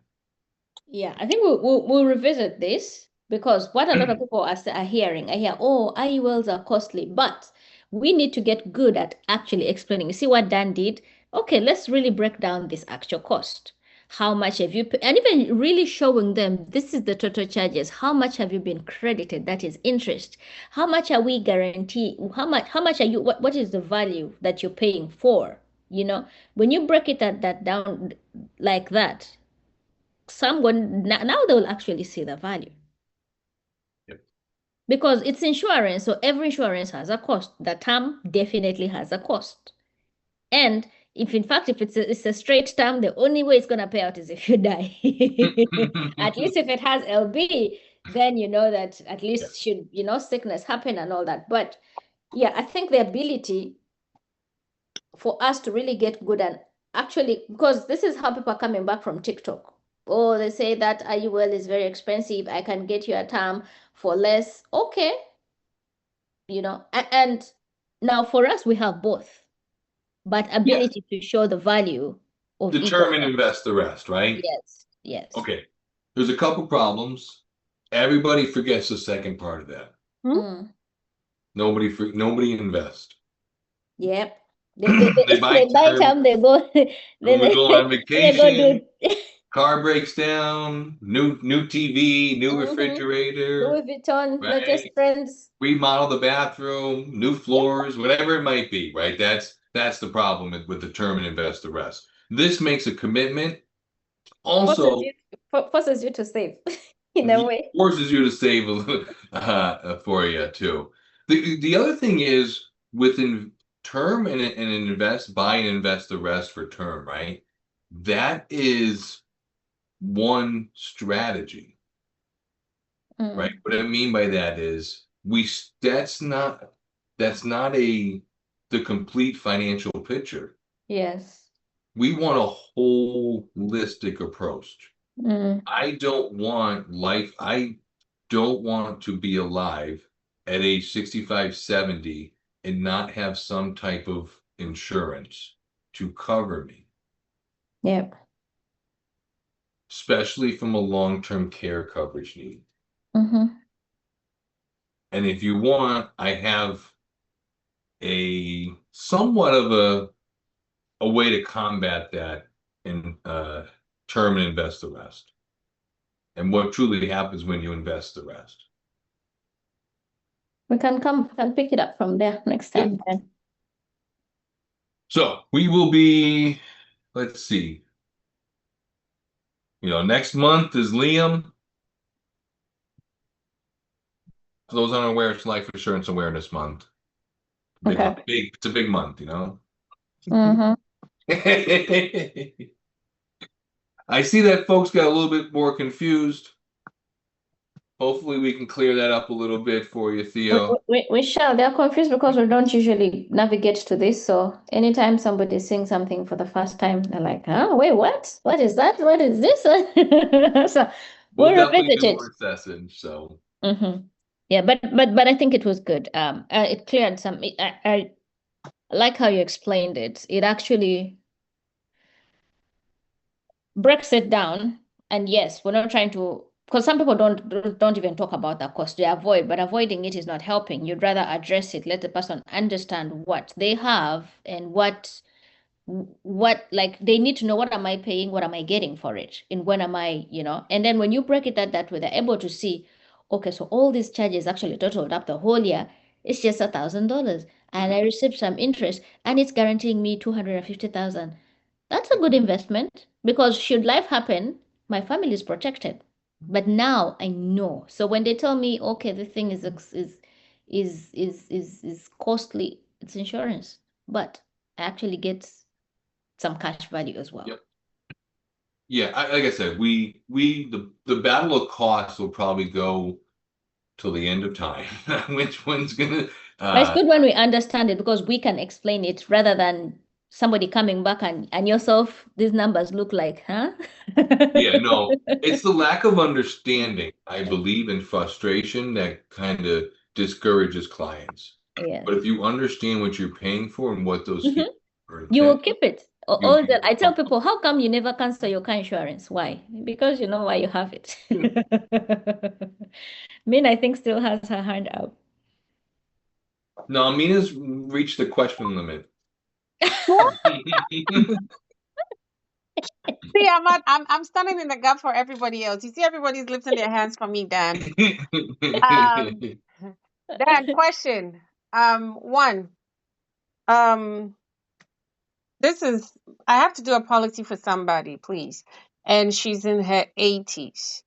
Yeah, I think we'll revisit this because what a lot of people are hearing, I hear, oh, IULs are costly, but we need to get good at actually explaining. You see what Dan did? Okay, let's really break down this actual cost. How much have you, and even really showing them this is the total charges. How much have you been credited? That is interest. How much are we guaranteed? How much are you, what is the value that you're paying for? You know, when you break it that down like that, someone now they will actually see the value. Yep. Because it's insurance, so every insurance has a cost. The term definitely has a cost. And if in fact, if it's a straight term, the only way it's going to pay out is if you die. At least if it has LB, then you know that at least should, you know, sickness happen and all that. But yeah, I think the ability for us to really get good and actually, because this is how people are coming back from TikTok. Oh, they say that IUL is very expensive. I can get you a term for less. Okay. You know, and now for us, we have both. But ability to show the value of determine, invest the rest, right? Yes, yes. Okay. There's a couple problems. Everybody forgets the second part of that. Nobody invest. Yep. They buy term, they go go on vacation. They go Car breaks down, new TV, new refrigerator, Louis Vuitton, right? latest trends. Remodel the bathroom, new floors, whatever it might be, right? That's the problem with the term and invest the rest. This makes a commitment. Also forces you to save in a way. Forces you to save a little for you too. The other thing is within term and invest, buy and invest the rest for term, right? That is one strategy, right? What I mean by that is that's not the complete financial picture. Yes. We want a holistic approach. I don't want to be alive at age 65, 70 and not have some type of insurance to cover me. Yep. Especially from a long-term care coverage need. And if you want, I have a somewhat of a way to combat that in term and invest the rest. And what truly happens when you invest the rest. We can pick it up from there next time. Yep. So we will be, let's see. You know, next month is Liam. For those unaware, it's Life Insurance Awareness Month. Okay. It's a big month, you know. Mm-hmm. I see that folks got a little bit more confused. Hopefully we can clear that up a little bit for you, Theo. We shall. They're confused because we don't usually navigate to this. So anytime somebody's seeing something for the first time, they're like, "Huh? Wait, what? What is that? What is this?" So We'll we'll definitely revisit do it. more session. So Yeah, but I think it was good. It cleared some. I like how you explained it. It actually breaks it down. And yes, we're not trying to, because some people don't even talk about that cost. They avoid, but avoiding it is not helping. You'd rather address it, let the person understand what they have and what like they need to know, what am I paying, what am I getting for it, and when am I, and then when you break it that way, they're able to see, okay, so all these charges actually totaled up the whole year, it's just $1,000, and I received some interest, and it's guaranteeing me 250,000. That's a good investment, because should life happen, my family is protected. But now I know. So when they tell me, okay, the thing is costly, it's insurance, but I actually get some cash value as well. Yep. Yeah, like I said, the battle of costs will probably go till the end of time. Which one's gonna But it's good when we understand it, because we can explain it rather than somebody coming back and yourself, these numbers look like, huh? Yeah, no, it's the lack of understanding, I believe, and frustration that kind of discourages clients. Yeah. But if you understand what you're paying for and what those fees are You will intended, keep it. All that I tell people, how come you never cancel your car insurance? Why? Because you know why you have it. Min, I think, still has her hand up. no, Amina's reached the question limit. See, I'm standing in the gap for everybody else. You see, everybody's lifting their hands for me, Dan. Dan, question. One. This is, I have to do a policy for somebody, please. And she's in her 80s.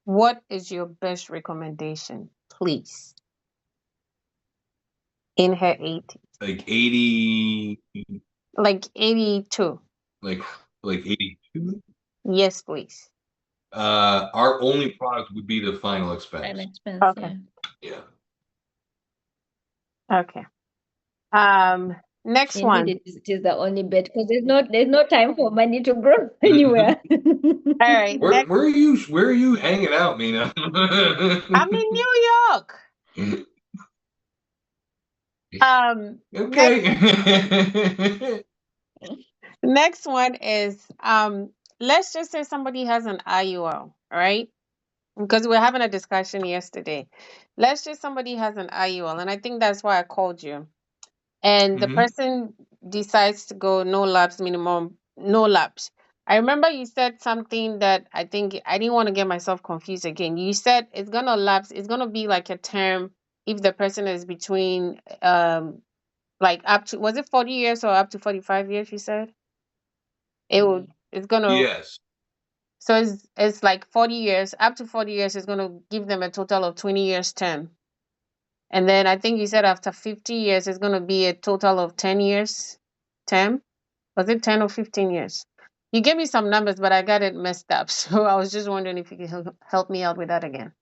What is your best recommendation, please? In her 80s. Like 80, Like 82. like 82. Yes, please. Our only product would be the final expense. An expense, Okay. Yeah. Okay. Next one. Indeed, it is the only bet, because there's no time for money to grow anywhere. All right. Where Next. where are you hanging out, Mina? I'm in New York. Okay. Next one is let's just say somebody has an IUL, right? Because we were having a discussion yesterday. Let's just somebody has an IUL, and I think that's why I called you. And the Mhm. person decides to go no lapse minimum, no lapse. I remember you said something that I think I didn't want to get myself confused again. You said it's gonna lapse, it's gonna be like a term if the person is between like up to, was it 40 years or up to 45 years you said? It's gonna, Yes. so it's like 40 years, up to 40 years is gonna give them a total of 20 years term. And then I think you said after 50 years, it's going to be a total of 10 years term. Was it 10 or 15 years? You gave me some numbers, but I got it messed up. So I was just wondering if you could help me out with that again.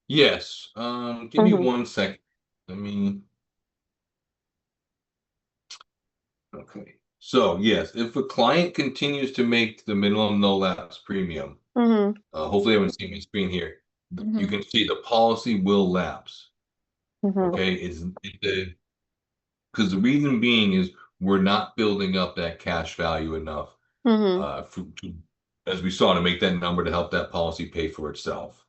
Yes. Give me Mhm. 1 second. Okay. So yes, if a client continues to make the minimum no lapse premium, hopefully everyone's seeing my screen here. You can see the policy will lapse. Okay, because the reason being is we're not building up that cash value enough as we saw, to make that number to help that policy pay for itself.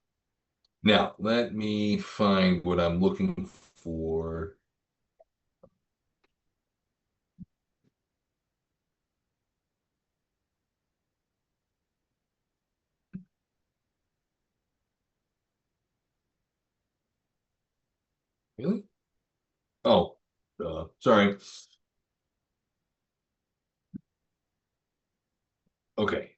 Now, let me find what I'm looking for. Really? Oh, sorry. Okay.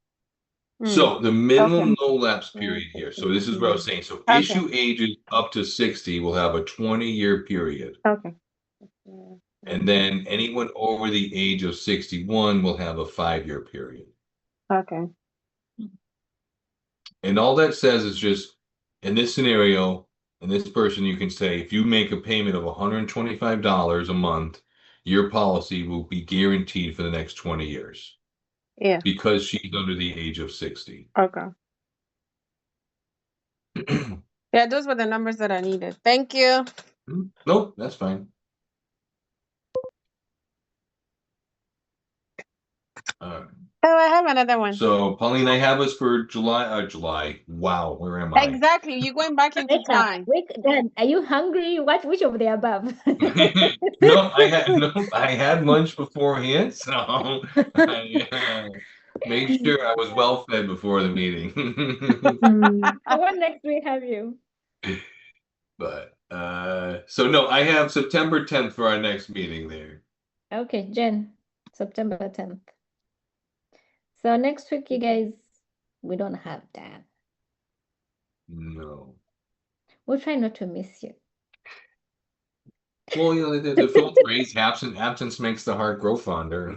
So the minimum Okay. no lapse period here. So this is what I was saying. So Okay. issue ages up to 60 will have a 20-year period. Okay. And then anyone over the age of 61 will have a 5-year period. Okay. And all that says is just in this scenario, and this person, you can say, if you make a payment of $125 a month, your policy will be guaranteed for the next 20 years Yeah. because she's under the age of 60. Okay. Yeah, those were the numbers that I needed. Thank you. Nope, that's fine. Oh, I have another one. So, Pauline, I have us for July. Wow, where am I? Exactly. You're going back into Wake up. time. Dan, are you hungry? Which of the above? No, I had lunch beforehand, so I made sure I was well fed before the meeting. What next week have you? But so no, I have September 10th for our next meeting there. Okay, Jen, September 10th. So next week, you guys, we don't have Dan. No. We'll try not to miss you. Well, you know, the full phrase, absence makes the heart grow fonder.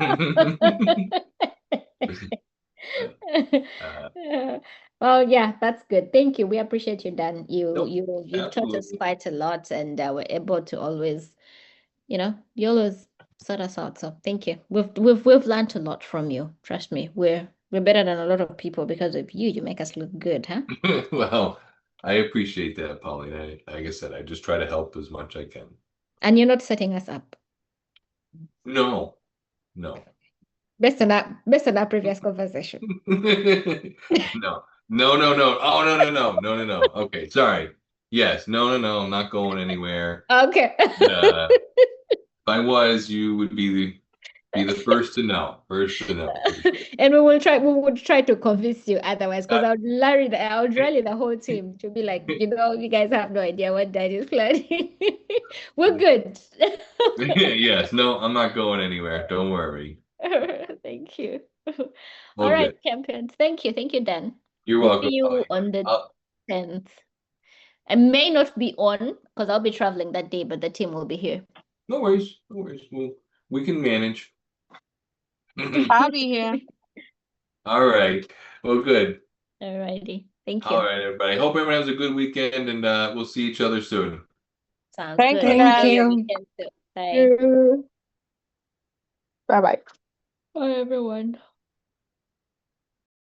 Well, yeah, that's good. Thank you. We appreciate you, Dan. Nope, You've taught us absolutely. quite a lot, and we're able to always, you always sort us out. So thank you. We've learned a lot from you. Trust me, we're better than a lot of people because of you. You make us look good, huh? Well, I appreciate that, Pauline. Like I said, I just try to help as much as I can. And you're not setting us up. No. Based on our previous conversation. No. Oh, no. Okay, sorry. Yes, no, I'm not going anywhere. Okay. If I was, you would be the first to know. And we would try to convince you otherwise, because I would rally the whole team to be like, you guys have no idea what Dad is planning. We're good. Yes, no, I'm not going anywhere. Don't worry. Thank you. All All right, good. champions. Thank you, Dan. You're We'll welcome. see you on the 10th. I may not be on because I'll be traveling that day, but the team will be here. No worries. We can manage. I'll be here. All right. Well, good. All righty. Thank you. All right, everybody. Hope everyone has a good weekend, and we'll see each other soon. Sounds Thank good. you, Thank guys. you. Weekend too. Bye. Bye-bye. Bye, everyone.